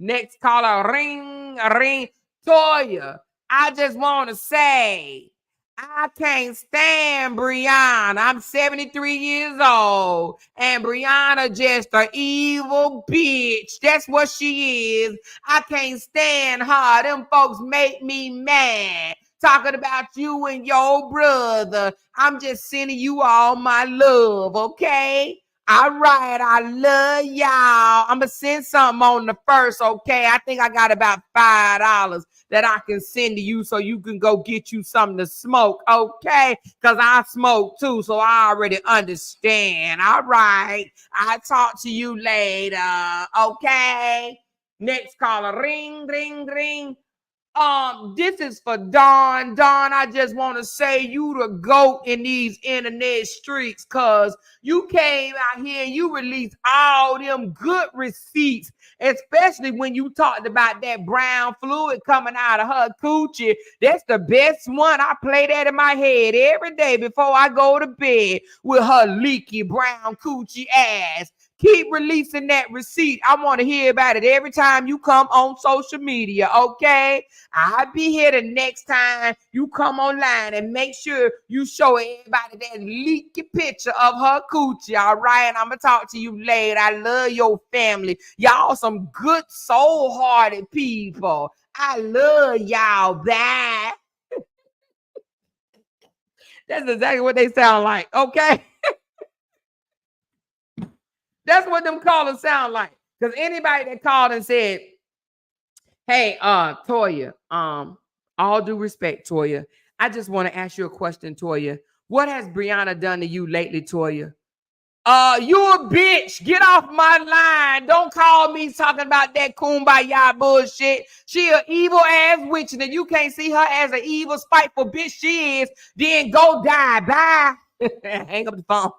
Next caller, ring, ring. Toya, I just want to say, I can't stand Brianna. I'm 73 years old, and Brianna just an evil bitch. That's what she is. I can't stand her. Them folks make me mad. Talking about you and your brother. I'm just sending you all my love, okay? All right, I love y'all. I'm going to send something on the first, okay? I think I got about $5 that I can send to you so you can go get you something to smoke, okay? Because I smoke too, so I already understand. All right, I'll talk to you later, okay? Next caller, ring, ring, ring. This is for Dawn. Dawn, I just want to say you the GOAT in these internet streets because you came out here and you released all them good receipts, especially when you talked about that brown fluid coming out of her coochie. That's the best one. I play that in my head every day before I go to bed with her leaky brown coochie ass. Keep releasing that receipt. I want to hear about it every time you come on social media, okay? I'll be here the next time you come online and make sure you show everybody that leaky picture of her coochie, all right? And I'm going to talk to you later. I love your family. Y'all some good soul-hearted people. I love y'all. Bye. That's exactly what they sound like, okay? That's what them callers sound like. Because anybody that called and said, hey, Toya, all due respect, Toya, I just want to ask you a question, Toya. What has Brianna done to you lately, Toya? You a bitch. Get off my line. Don't call me talking about that kumbaya bullshit. She an evil ass witch, and if you can't see her as an evil, spiteful bitch she is, then go die. Bye. Hang up the phone.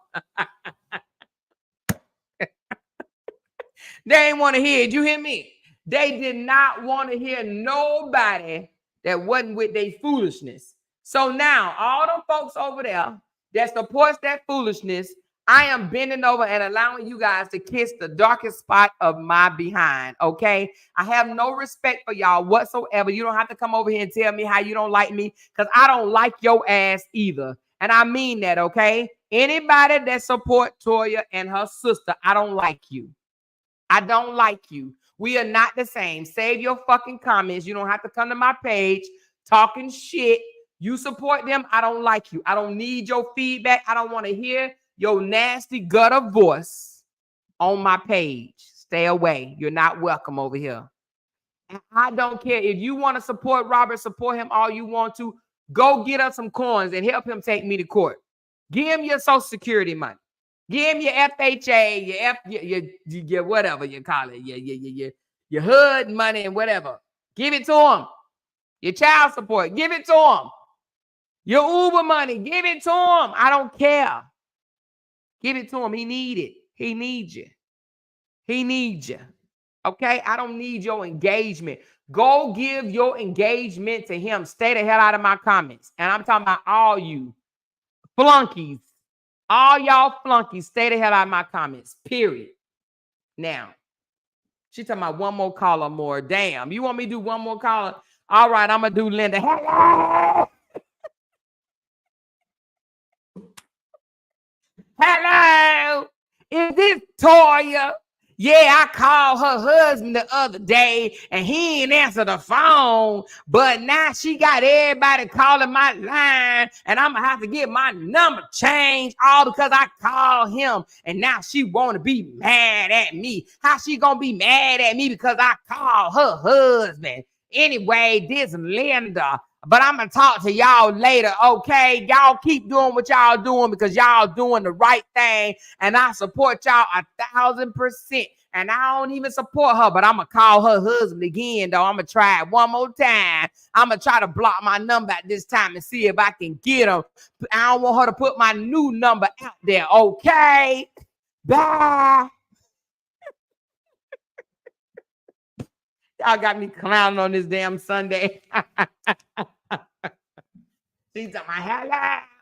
They ain't want to hear it. You hear me? They did not want to hear nobody that wasn't with their foolishness. So now, all them folks over there that supports that foolishness, I am bending over and allowing you guys to kiss the darkest spot of my behind, okay? I have no respect for y'all whatsoever. You don't have to come over here and tell me how you don't like me, because I don't like your ass either. And I mean that, okay? Anybody that support Toya and her sister, I don't like you. I don't like you. We are not the same. Save your fucking comments. You don't have to come to my page talking shit. You support them. I don't like you. I don't need your feedback. I don't want to hear your nasty gutter voice on my page. Stay away. You're not welcome over here. And I don't care. If you want to support Robert, support him all you want to. Go get us some coins and help him take me to court. Give him your Social Security money. Give him your FHA, your whatever you call it, your HUD money and whatever. Give it to him. Your child support, give it to him. Your Uber money, give it to him. I don't care. Give it to him. He need it. He needs you. He needs you. Okay? I don't need your engagement. Go give your engagement to him. Stay the hell out of my comments. And I'm talking about all you flunkies. All y'all flunkies, stay the hell out of my comments, period. Now, she talking about one more caller more. Damn, you want me to do one more caller? All right, I'm going to do Linda. Hello? Hello? Is this Toya? Yeah, I called her husband the other day and he ain't answer the phone, but now she got everybody calling my line and I'm gonna have to get my number changed all because I called him and now she want to be mad at me. How she gonna be mad at me because I called her husband? Anyway, this Linda, but I'm gonna talk to y'all later, okay? Y'all keep doing what y'all doing because y'all doing the right thing, and I support y'all 1,000%. And I don't even support her, but I'm gonna call her husband again, though. I'm gonna try it one more time. I'm gonna try to block my number at this time and see if I can get her. I don't want her to put my new number out there, okay? Bye. Y'all got me clowning on this damn Sunday. She's talking about,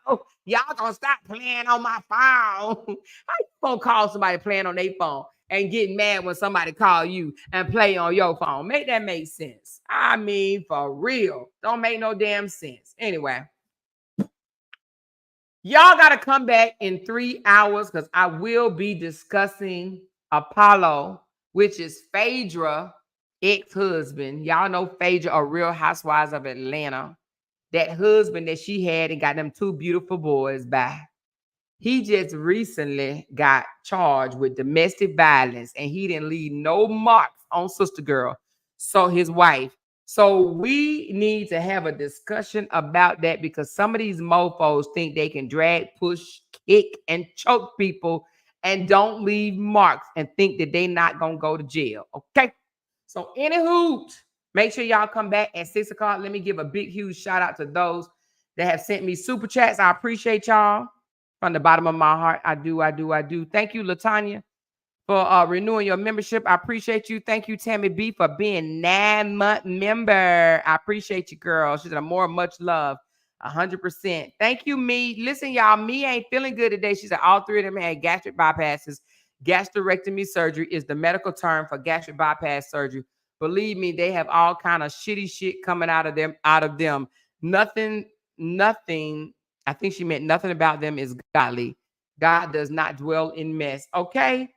hello. Y'all gonna stop playing on my phone. How you gonna call somebody playing on their phone and get mad when somebody call you and play on your phone? Make that make sense. I mean, for real. Don't make no damn sense. Anyway, y'all gotta come back in 3 hours because I will be discussing Apollo, which is Phaedra ex-husband. Y'all know Phaedra, a Real Housewives of Atlanta. That husband that she had and got them 2 beautiful boys by. He just recently got charged with domestic violence and he didn't leave no marks on Sister Girl, so his wife. So we need to have a discussion about that because some of these mofos think they can drag, push, kick, and choke people and don't leave marks and think that they not going to go to jail, okay? So anywho, make sure y'all come back at 6 o'clock. Let me give a big, huge shout out to those that have sent me super chats. I appreciate y'all from the bottom of my heart. I do. Thank you, LaTanya, for renewing your membership. I appreciate you. Thank you, Tammy B, for being 9-month member. I appreciate you, girl. She's a much love. 100%. Thank you, Me. Listen, y'all, Me ain't feeling good today. She said all 3 of them had gastric bypasses. Gastrectomy surgery is the medical term for gastric bypass surgery. Believe me, they have all kind of shitty shit coming out of them. Nothing. I think she meant nothing about them is godly. God does not dwell in mess. Okay.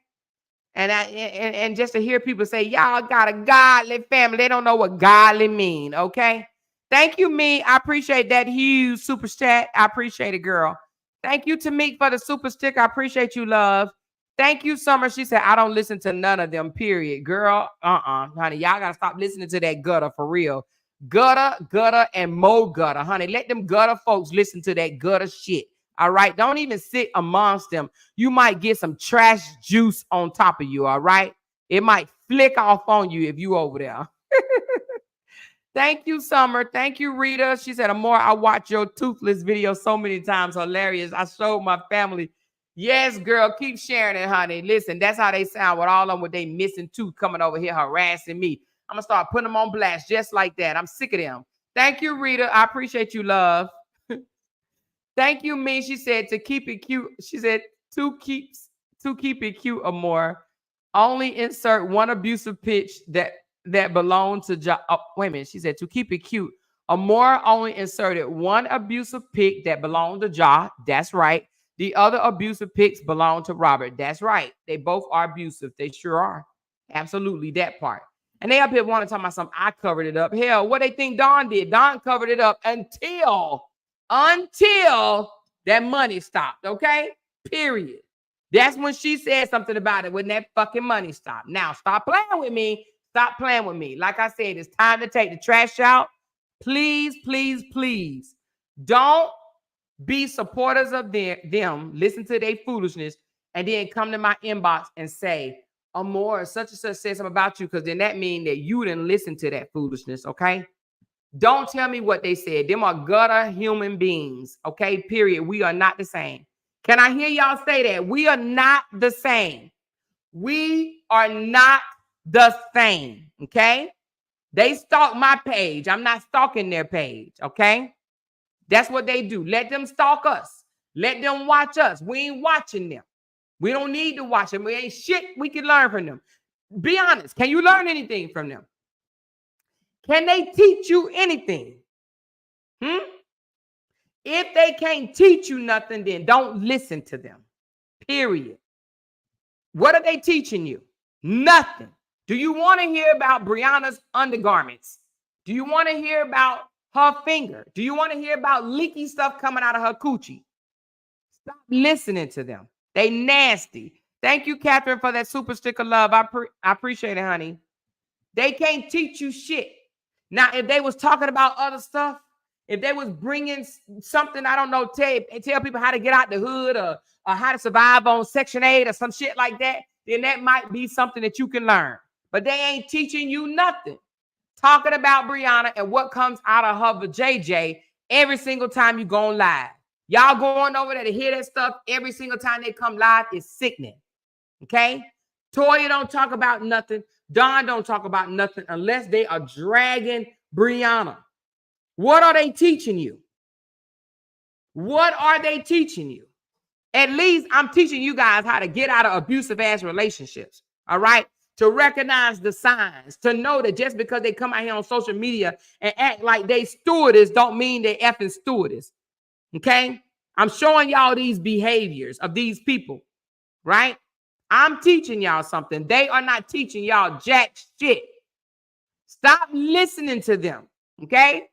And just to hear people say, y'all got a godly family. They don't know what godly mean. Okay. Thank you, Me. I appreciate that huge super chat. I appreciate it, girl. Thank you to Meek for the super stick. I appreciate you, love. Thank you, Summer. She said, I don't listen to none of them, period. Girl, honey, y'all got to stop listening to that gutter for real. Gutter, and more gutter, honey. Let them gutter folks listen to that gutter shit. All right? Don't even sit amongst them. You might get some trash juice on top of you, all right? It might flick off on you if you over there. Thank you, Summer. Thank you, Rita. She said, Amor, I watched your toothless video so many times. Hilarious. I showed my family. Yes, girl, keep sharing it, honey. Listen, that's how they sound with all of them with they missing tooth coming over here harassing me. I'm going to start putting them on blast just like that. I'm sick of them. Thank you, Rita. I appreciate you, love. Thank you, Me. She said, to keep it cute. She said, to keep it cute or more. Only insert one abusive pitch that belonged to Ja. Oh, wait a minute. She said to keep it cute. Amore only inserted one abusive pic that belonged to Ja. That's right. The other abusive pics belong to Robert. That's right. They both are abusive. They sure are. Absolutely, that part. And they up here want to talk about something. I covered it up. Hell, what they think Dawn did? Dawn covered it up until that money stopped. Okay? Period. That's when she said something about it when that fucking money stopped. Now, stop playing with me. Stop playing with me. Like I said, it's time to take the trash out. Please, please, please don't be supporters of them. Listen to their foolishness and then come to my inbox and say, Amore, such and such says something about you, because then that means that you didn't listen to that foolishness, okay? Don't tell me what they said. Them are gutter human beings, okay? Period. We are not the same. Can I hear y'all say that? We are not the same. We are not the same, okay? They stalk my page. I'm not stalking their page, okay? That's what they do. Let them stalk us. Let them watch us. We ain't watching them. We don't need to watch them. We ain't shit we can learn from them. Be honest. Can you learn anything from them? Can they teach you anything? If they can't teach you nothing, then don't listen to them. Period. What are they teaching you? Nothing. Do you want to hear about Brianna's undergarments? Do you want to hear about her finger? Do you want to hear about leaky stuff coming out of her coochie? Stop listening to them. They nasty. Thank you, Catherine, for that super sticker love. I appreciate it, honey. They can't teach you shit. Now, if they was talking about other stuff, if they was bringing something, I don't know, tell people how to get out the hood or how to survive on Section 8 or some shit like that, then that might be something that you can learn. But they ain't teaching you nothing. Talking about Brianna and what comes out of her JJ every single time you go on live. Y'all going over there to hear that stuff every single time they come live is sickening. Okay? Toya don't talk about nothing. Dawn don't talk about nothing unless they are dragging Brianna. What are they teaching you? What are they teaching you? At least I'm teaching you guys how to get out of abusive ass relationships. All right? To recognize the signs, to know that just because they come out here on social media and act like they stewardess don't mean they effing stewardess. Okay? I'm showing y'all these behaviors of these people, right? I'm teaching y'all something. They are not teaching y'all jack shit. Stop listening to them, okay?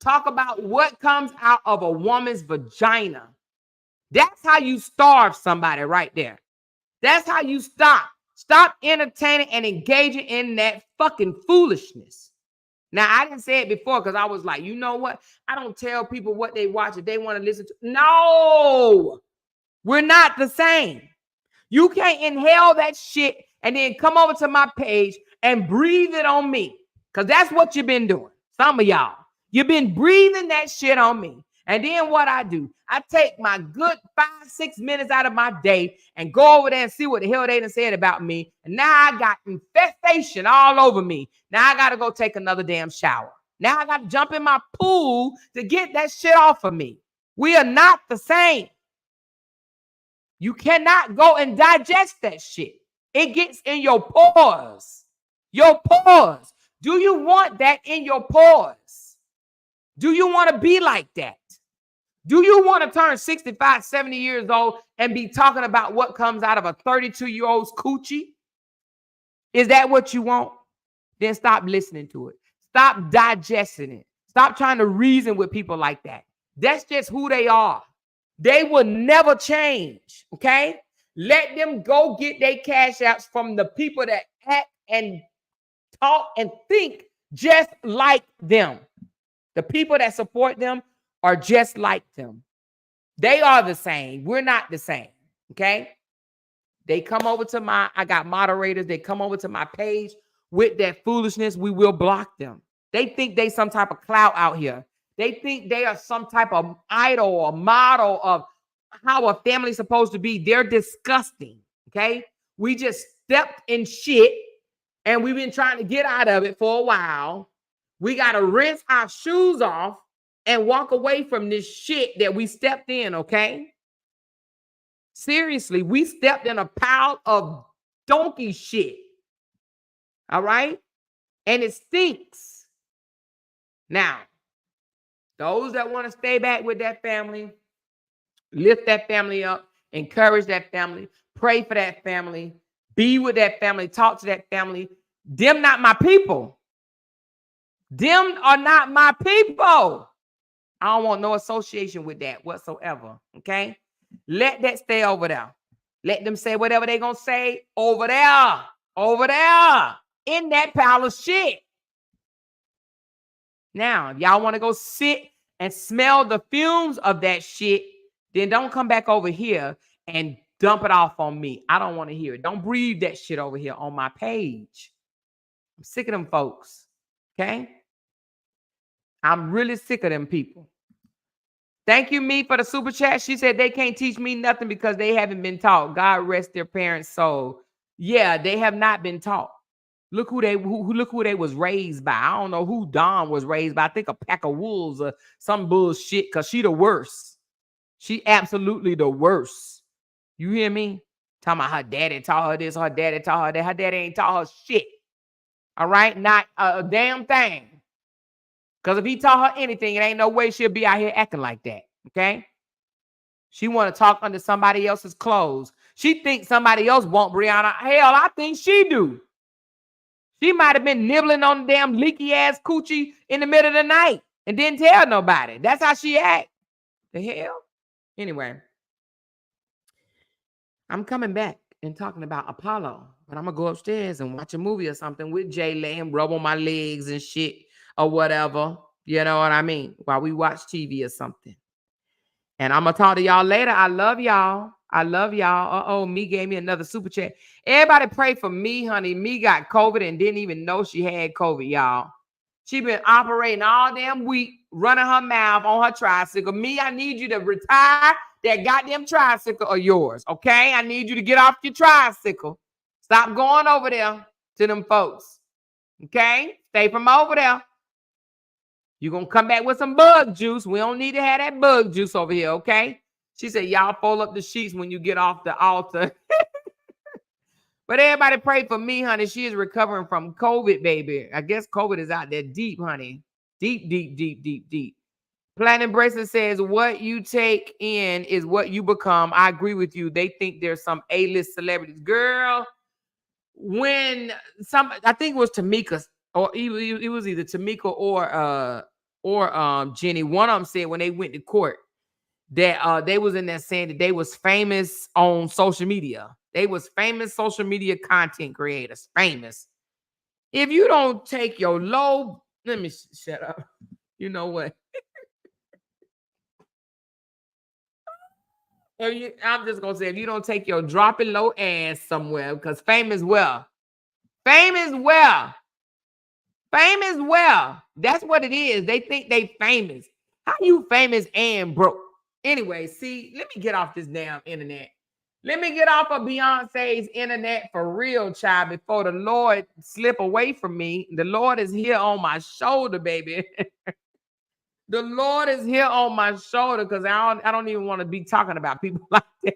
Talk about what comes out of a woman's vagina. That's how you starve somebody right there. That's how you stop entertaining and engaging in that fucking foolishness. Now, I didn't say it before because I was like, you know what? I don't tell people what they watch if they want to listen to. No, we're not the same. You can't inhale that shit and then come over to my page and breathe it on me, because that's what you've been doing. Some of y'all, you've been breathing that shit on me. And then what I do, I take my good 5-6 minutes out of my day and go over there and see what the hell they done said about me. And now I got infestation all over me. Now I got to go take another damn shower. Now I got to jump in my pool to get that shit off of me. We are not the same. You cannot go and digest that shit. It gets in your pores. Your pores. Do you want that in your pores? Do you want to be like that? Do you want to turn 65, 70 years old and be talking about what comes out of a 32-year-old's coochie? Is that what you want? Then stop listening to it. Stop digesting it. Stop trying to reason with people like that. That's just who they are. They will never change, okay? Let them go get their cash outs from the people that act and talk and think just like them. The people that support them are just like them. They are the same. We're not the same, okay? They come over to I got moderators. They come over to my page with that foolishness. We will block them. They think they some type of clout out here. They think they are some type of idol or model of how a family's supposed to be. They're disgusting, okay? We just stepped in shit, and we've been trying to get out of it for a while. We got to rinse our shoes off and walk away from this shit that we stepped in, okay? Seriously, we stepped in a pile of donkey shit. All right? And it stinks. Now, those that want to stay back with that family, lift that family up, encourage that family, pray for that family, be with that family, talk to that family. Them not my people. Them are not my people. I don't want no association with that whatsoever. Okay? Let that stay over there. Let them say whatever they're going to say over there. Over there. In that pile of shit. Now, if y'all want to go sit and smell the fumes of that shit, then don't come back over here and dump it off on me. I don't want to hear it. Don't breathe that shit over here on my page. I'm sick of them folks. Okay? I'm really sick of them people. Thank you, me, for the super chat. She said they can't teach me nothing because they haven't been taught. God rest their parents' soul. Yeah, they have not been taught. Look who they was raised by. I don't know who Dawn was raised by. I think a pack of wolves or some bullshit, because she the worst. She absolutely the worst. You hear me? Talking about her daddy taught her this, her daddy taught her that. Her daddy ain't taught her shit. All right? Not a damn thing. Because if he taught her anything, it ain't no way she'll be out here acting like that. Okay? She want to talk under somebody else's clothes. She thinks somebody else want Brianna. Hell, I think she do. She might have been nibbling on the damn leaky ass coochie in the middle of the night and didn't tell nobody. That's how she act. The hell? Anyway, I'm coming back and talking about Apollo, but I'm going to go upstairs and watch a movie or something with Jay and rub on my legs and shit or whatever. You know what I mean? While we watch TV or something. And I'm going to talk to y'all later. I love y'all. I love y'all. Uh-oh, me gave me another super chat. Everybody pray for me, honey. Me got COVID and didn't even know she had COVID, y'all. She been operating all damn week, running her mouth on her tricycle. Me, I need you to retire that goddamn tricycle of yours, okay? I need you to get off your tricycle. Stop going over there to them folks, okay? Stay from over there. You're going to come back with some bug juice. We don't need to have that bug juice over here, okay? She said, y'all fold up the sheets when you get off the altar. But everybody pray for me, honey. She is recovering from COVID, baby. I guess COVID is out there deep, honey. Deep, deep, deep, deep, deep. Platinum Bracelet says, what you take in is what you become. I agree with you. They think there's some A-list celebrities. Girl, when I think it was Tamika, or it was either Tamika or Jenny. One of them said when they went to court that they was in there saying that they was famous on social media. They was famous social media content creators. Famous. If you don't take your low, let me shut up. You know what? I'm just gonna say, if you don't take your dropping low ass somewhere, because fame is well. Fame is well. Fame is well. That's what it is. They think they famous. How you famous and broke? Anyway, see, let me get off this damn internet. Let me get off of Beyonce's internet for real, child, before the Lord slip away from me. The Lord is here on my shoulder, baby. The Lord is here on my shoulder, because I don't even want to be talking about people like that.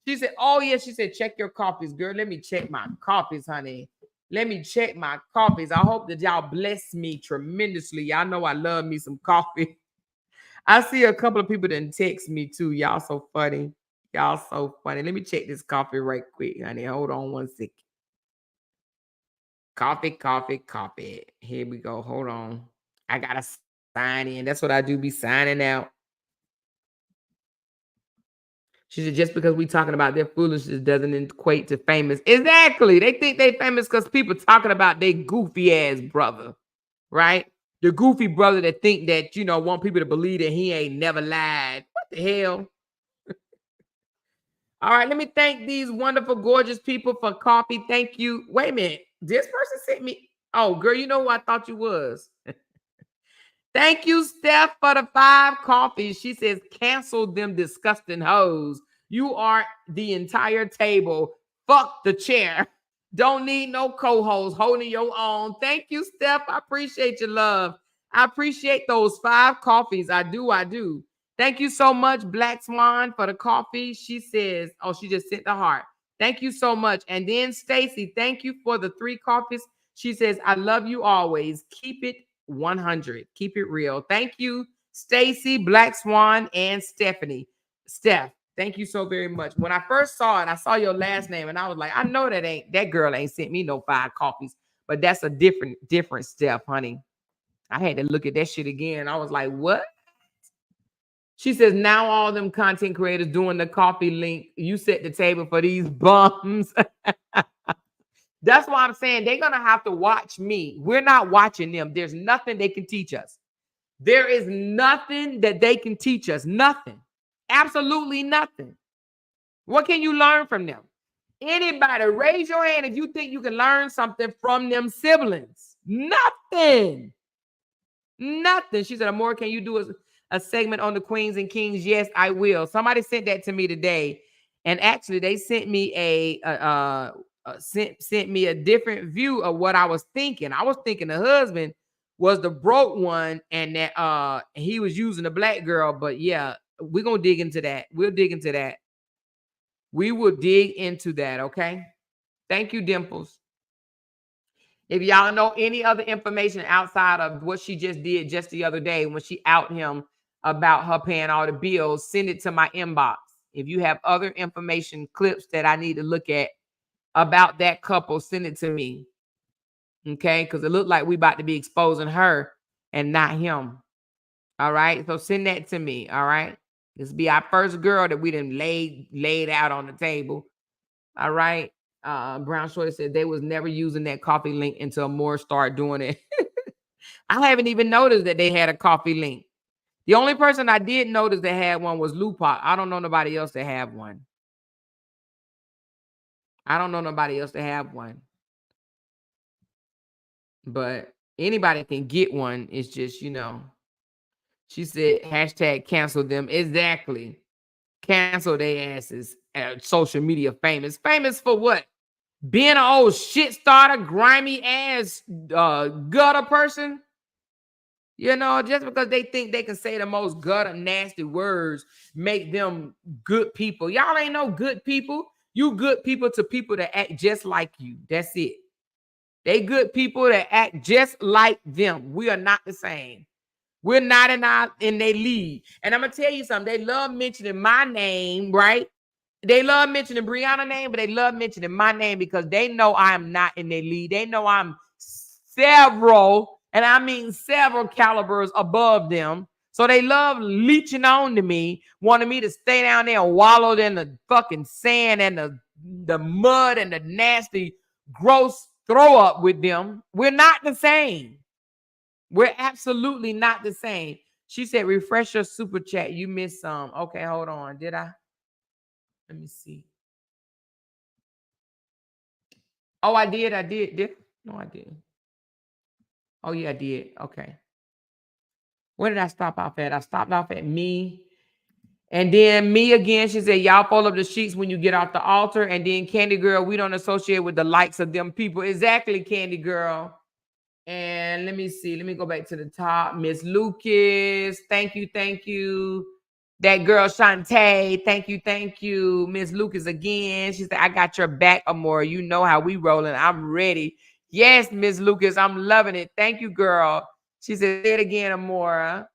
She said, oh, yeah, she said, check your coffees, girl. Let me check my coffees, honey. Let me check my coffees. I hope that y'all bless me tremendously. Y'all know I love me some coffee. I see a couple of people that text me too. Y'all so funny. Y'all so funny. Let me check this coffee right quick, honey. Hold on one second. Coffee, coffee, coffee. Here we go. Hold on. I got to sign in. That's what I do, be signing out. She said, just because we talking about their foolishness doesn't equate to famous. Exactly. They think they famous because people talking about their goofy ass brother, right? The goofy brother that think that, want people to believe that he ain't never lied. What the hell? All right, let me thank these wonderful, gorgeous people for coffee. Thank you. Wait a minute. This person sent me. Oh, girl, you know who I thought you was. Thank you, Steph, for the 5 coffees. She says, cancel them disgusting hoes. You are the entire table. Fuck the chair. Don't need no co-host holding your own. Thank you, Steph. I appreciate your love. I appreciate those 5 coffees. I do. Thank you so much, Black Swan, for the coffee. She says, oh, she just sent the heart. Thank you so much. And then Stacy, thank you for the 3 coffees. She says, I love you always. Keep it 100. Keep it real. Thank you, Stacy, Black Swan, and Stephanie. Steph, thank you so very much. When I first saw it, I saw your last name, and I was like, I know that girl ain't sent me no 5 coffees, but that's a different Steph, honey. I had to look at that shit again. I was like, what? She says, now all them content creators doing the coffee link, you set the table for these bums. That's why I'm saying they're going to have to watch me. We're not watching them. There's nothing they can teach us. There is nothing that they can teach us. Nothing. Absolutely nothing. What can you learn from them? Anybody, raise your hand if you think you can learn something from them siblings. Nothing. Nothing. She said, Amor, can you do a segment on the queens and kings? Yes, I will. Somebody sent that to me today. And actually, they sent me sent me a different view of what I was thinking. I was thinking the husband was the broke one and that he was using a black girl. But yeah, we're gonna dig into that. We'll dig into that. We will dig into that, okay? Thank you, Dimples. If y'all know any other information outside of what she just did just the other day when she out him about her paying all the bills, send it to my inbox. If you have other information, clips that I need to look at about that couple, send it to me. Okay? Because it looked like we about to be exposing her and not him. All right? So send that to me. All right? This will be our first girl that we done laid out on the table. All right? Brown Shorty said they was never using that coffee link until more start doing it. I haven't even noticed that they had a coffee link. The only person I did notice that had one was Lupac. I don't know nobody else that have one. I don't know nobody else that have one. But anybody can get one. It's just, you know. She said hashtag cancel them. Exactly. Cancel their asses. Social media famous. Famous for what? Being an old shit starter, grimy ass gutter person. You know, just because they think they can say the most gutter, nasty words, make them good people. Y'all ain't no good people. You good people to people that act just like you. That's it. They good people that act just like them. We are not the same. We're not in their league. And I'm going to tell you something. They love mentioning my name, right? They love mentioning Brianna's name, but they love mentioning my name because they know I am not in their league. They know I'm several, and I mean several calibers above them. So they love leeching on to me, wanting me to stay down there and wallow in the fucking sand and the mud and the nasty, gross throw up with them. We're not the same. We're absolutely not the same. She said, refresh your super chat. You missed some. Okay, hold on. Did I? Let me see. Oh, I did. No, I didn't. Oh, yeah, I did. Okay. Where did I stop off at? I stopped off at me. And then me again. She said, y'all fold up the sheets when you get off the altar. And then Candy Girl, we don't associate with the likes of them people. Exactly, Candy Girl. And let me see. Let me go back to the top. Miss Lucas. Thank you. Thank you. That girl Shantae, thank you. Miss Lucas again. She said, I got your back, Amor. You know how we rolling. I'm ready. Yes, Miss Lucas, I'm loving it. Thank you, girl. She said, say it again, Amora.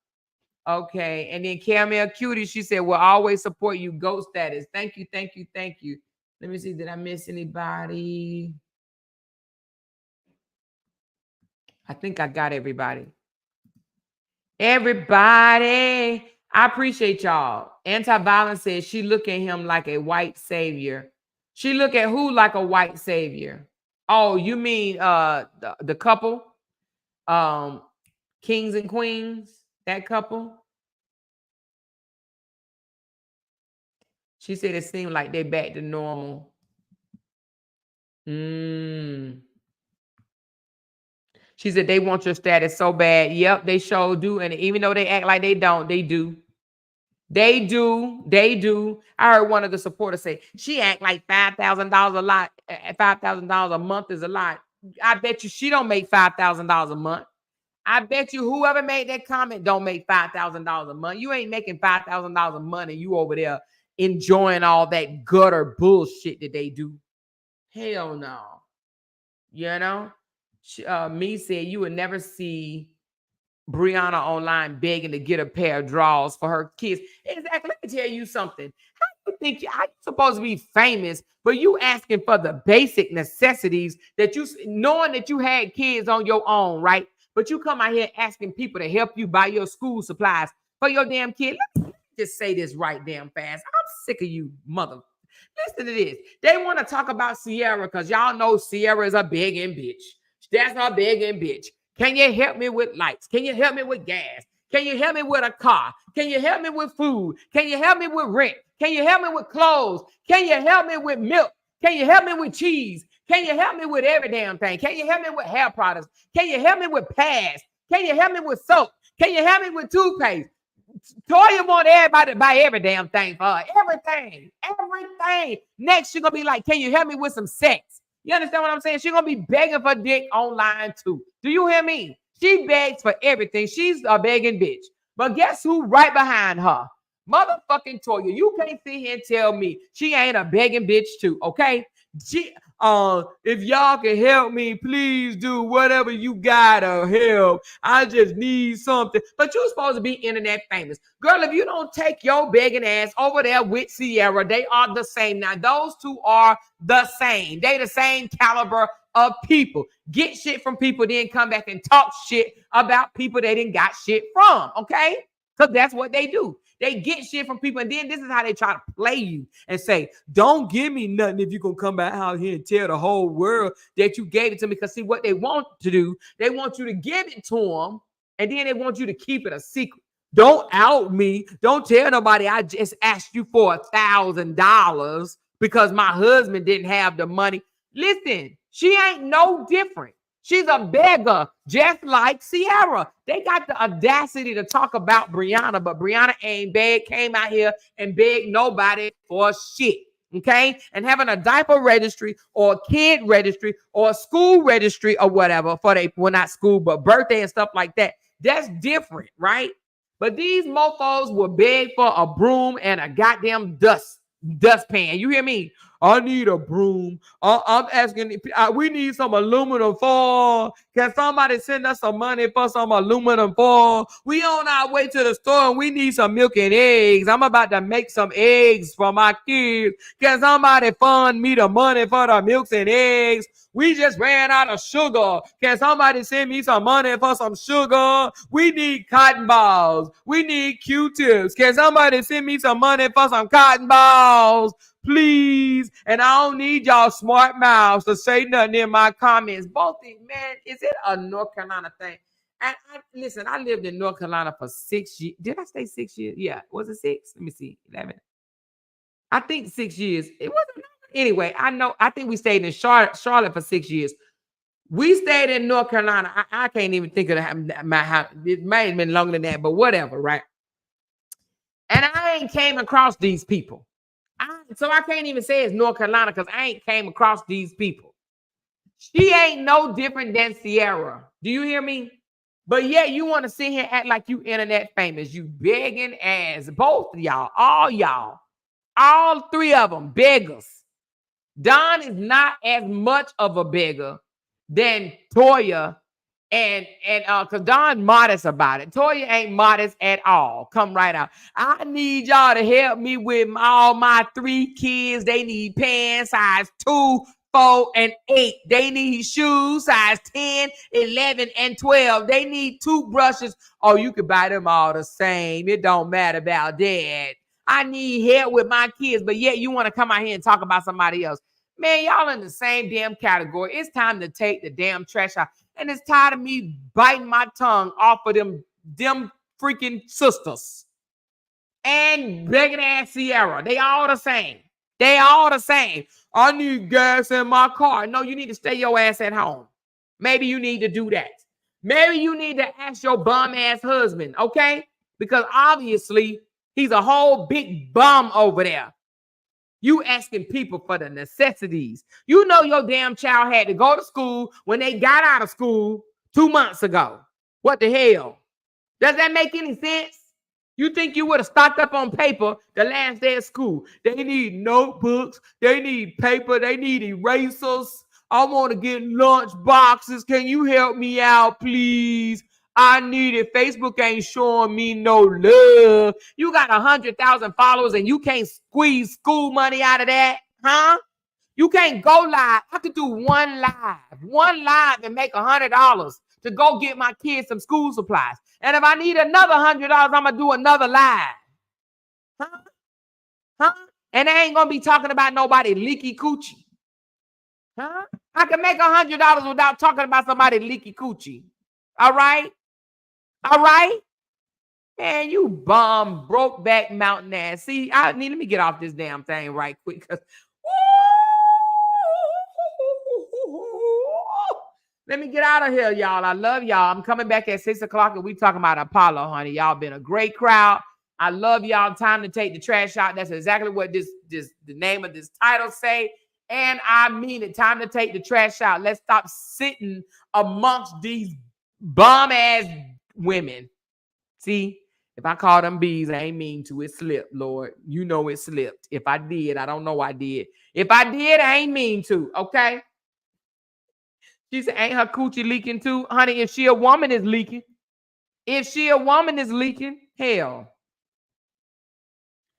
Okay. And then Camille Cutie, she said, we'll always support you. GOAT status. Thank you. Let me see. Did I miss anybody? I think I got everybody. Everybody. I appreciate y'all. Anti-violence says she look at him like a white savior. She look at who like a white savior? Oh, you mean the couple? Kings and Queens, that couple? She said it seemed like they back to normal. She said they want your status so bad. Yep, they sure do. And even though they act like they don't, they do. They do. I heard one of the supporters say she act like $5,000 a lot. $5,000 a month is a lot. I bet you she don't make $5,000 a month. I bet you whoever made that comment don't make $5,000 a month. You ain't making $5,000 a month and you over there enjoying all that gutter bullshit that they do. Hell no. You know? Me said you would never see Brianna online begging to get a pair of drawers for her kids. Exactly. Let me tell you something. How you think I'm supposed to be famous, but you asking for the basic necessities that you, knowing that you had kids on your own, right? But you come out here asking people to help you buy your school supplies for your damn kid. Let me just say this right damn fast. I'm sick of you, mother. Listen to this. They want to talk about Sierra because y'all know Sierra is a begging bitch. That's a begging bitch. Can you help me with lights? Can you help me with gas? Can you help me with a car? Can you help me with food? Can you help me with rent? Can you help me with clothes? Can you help me with milk? Can you help me with cheese? Can you help me with every damn thing? Can you help me with hair products? Can you help me with pads? Can you help me with soap? Can you help me with toothpaste? Toya want everybody to buy every damn thing for her. Everything. Everything. Next, she's going to be like, can you help me with some sex? You understand what I'm saying? She's going to be begging for dick online too. Do you hear me? She begs for everything. She's a begging bitch. But guess who right behind her? Motherfucking Toya. You can't sit here and tell me she ain't a begging bitch too, okay? She, if y'all can help me, please do whatever you gotta help. I just need something. But you're supposed to be internet famous. Girl, if you don't take your begging ass over there with Sierra, they are the same. Now, those two are the same. They the same caliber of people. Get shit from people, then come back and talk shit about people they didn't got shit from, okay? Because that's what they do. They get shit from people, and then this is how they try to play you and say, don't give me nothing if you're going to come back out here and tell the whole world that you gave it to me. Because see, what they want to do, they want you to give it to them, and then they want you to keep it a secret. Don't out me. Don't tell nobody I just asked you for $1,000 because my husband didn't have the money. Listen, she ain't no different. She's a beggar, just like Sierra. They got the audacity to talk about Brianna, but Brianna ain't came out here and begged nobody for shit, okay? And having a diaper registry or a kid registry or a school registry or whatever for well, not school, but birthday and stuff like that, that's different, right? But these mofos will beg for a broom and a goddamn dustpan. You hear me? I need a broom. I'm asking, we need some aluminum foil. Can somebody send us some money for some aluminum foil? We on our way to the store and we need some milk and eggs. I'm about to make some eggs for my kids. Can somebody fund me the money for the milks and eggs? We just ran out of sugar. Can somebody send me some money for some sugar? We need cotton balls. We need Q-tips. Can somebody send me some money for some cotton balls? Please. And I don't need y'all smart mouths to say nothing in my comments. Both things, man, is it a North Carolina thing? And listen, I lived in North Carolina for 6 years. Did I stay 6 years? Yeah. Was it 6? Let me see. 11. I think 6 years. It wasn't. Anyway, I think we stayed in Charlotte for 6 years. We stayed in North Carolina. I can't even think of my house. It may have been longer than that, but whatever, right? And I ain't came across these people. So I can't even say it's North Carolina because I ain't came across these people. She ain't no different than Sierra. Do you hear me? But yeah, you want to sit here and act like you internet famous. You begging ass. Both of y'all. All three of them beggars. Don is not as much of a beggar than Toya. And because Don's modest about it. Toya ain't modest at all. Come right out. I need y'all to help me with all my 3 kids. They need pants size 2, 4, and 8. They need shoes size 10, 11, and 12. They need toothbrushes. Oh, you can buy them all the same. It don't matter about that. I need help with my kids, but yet you want to come out here and talk about somebody else. Man, y'all in the same damn category. It's time to take the damn trash out. And it's tired of me biting my tongue off of them freaking sisters. And begging ass Sierra. They all the same. They all the same. I need gas in my car. No, you need to stay your ass at home. Maybe you need to do that. Maybe you need to ask your bum ass husband, okay? Because obviously he's a whole big bum over there. You asking people for the necessities. You know your damn child had to go to school when they got out of school 2 months ago. What the hell? Does that make any sense? You think you would have stocked up on paper the last day of school? They need notebooks. They need paper. They need erasers. I want to get lunch boxes. Can you help me out, please? I need it. Facebook ain't showing me no love. You got 100,000 followers and you can't squeeze school money out of that, huh? You can't go live. I could do one live and make $100 to go get my kids some school supplies. And if I need another $100, I'm gonna do another live. Huh? Huh? And I ain't gonna be talking about nobody leaky coochie. Huh? I can make $100 without talking about somebody leaky coochie. All right? All right? Man, you bum, broke back mountain ass. See, let me get off this damn thing right quick. Because let me get out of here, y'all. I love y'all. I'm coming back at 6 o'clock and we talking about Apollo, honey. Y'all been a great crowd. I love y'all. Time to take the trash out. That's exactly what the name of this title say. And I mean it. Time to take the trash out. Let's stop sitting amongst these bum-ass women. See, if I call them bees, I ain't mean to. It slipped, Lord. You know it slipped. If I did, I don't know I did. If I did, I ain't mean to, okay? She said, ain't her coochie leaking too? Honey, if she a woman is leaking. If she a woman is leaking, hell.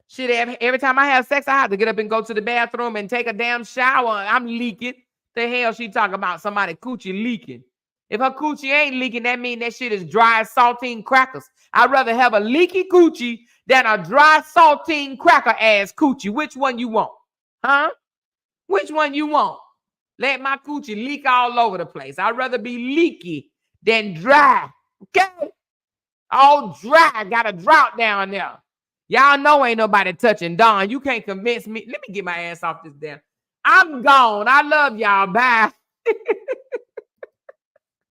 Shit, every time I have sex, I have to get up and go to the bathroom and take a damn shower. I'm leaking. The hell she talking about somebody coochie leaking? If her coochie ain't leaking, that means that shit is dry as saltine crackers. I'd rather have a leaky coochie than a dry saltine cracker ass coochie. Which one you want? Huh? Which one you want? Let my coochie leak all over the place. I'd rather be leaky than dry. Okay? All dry. Got a drought down there. Y'all know ain't nobody touching Dawn. You can't convince me. Let me get my ass off this damn. I'm gone. I love y'all. Bye.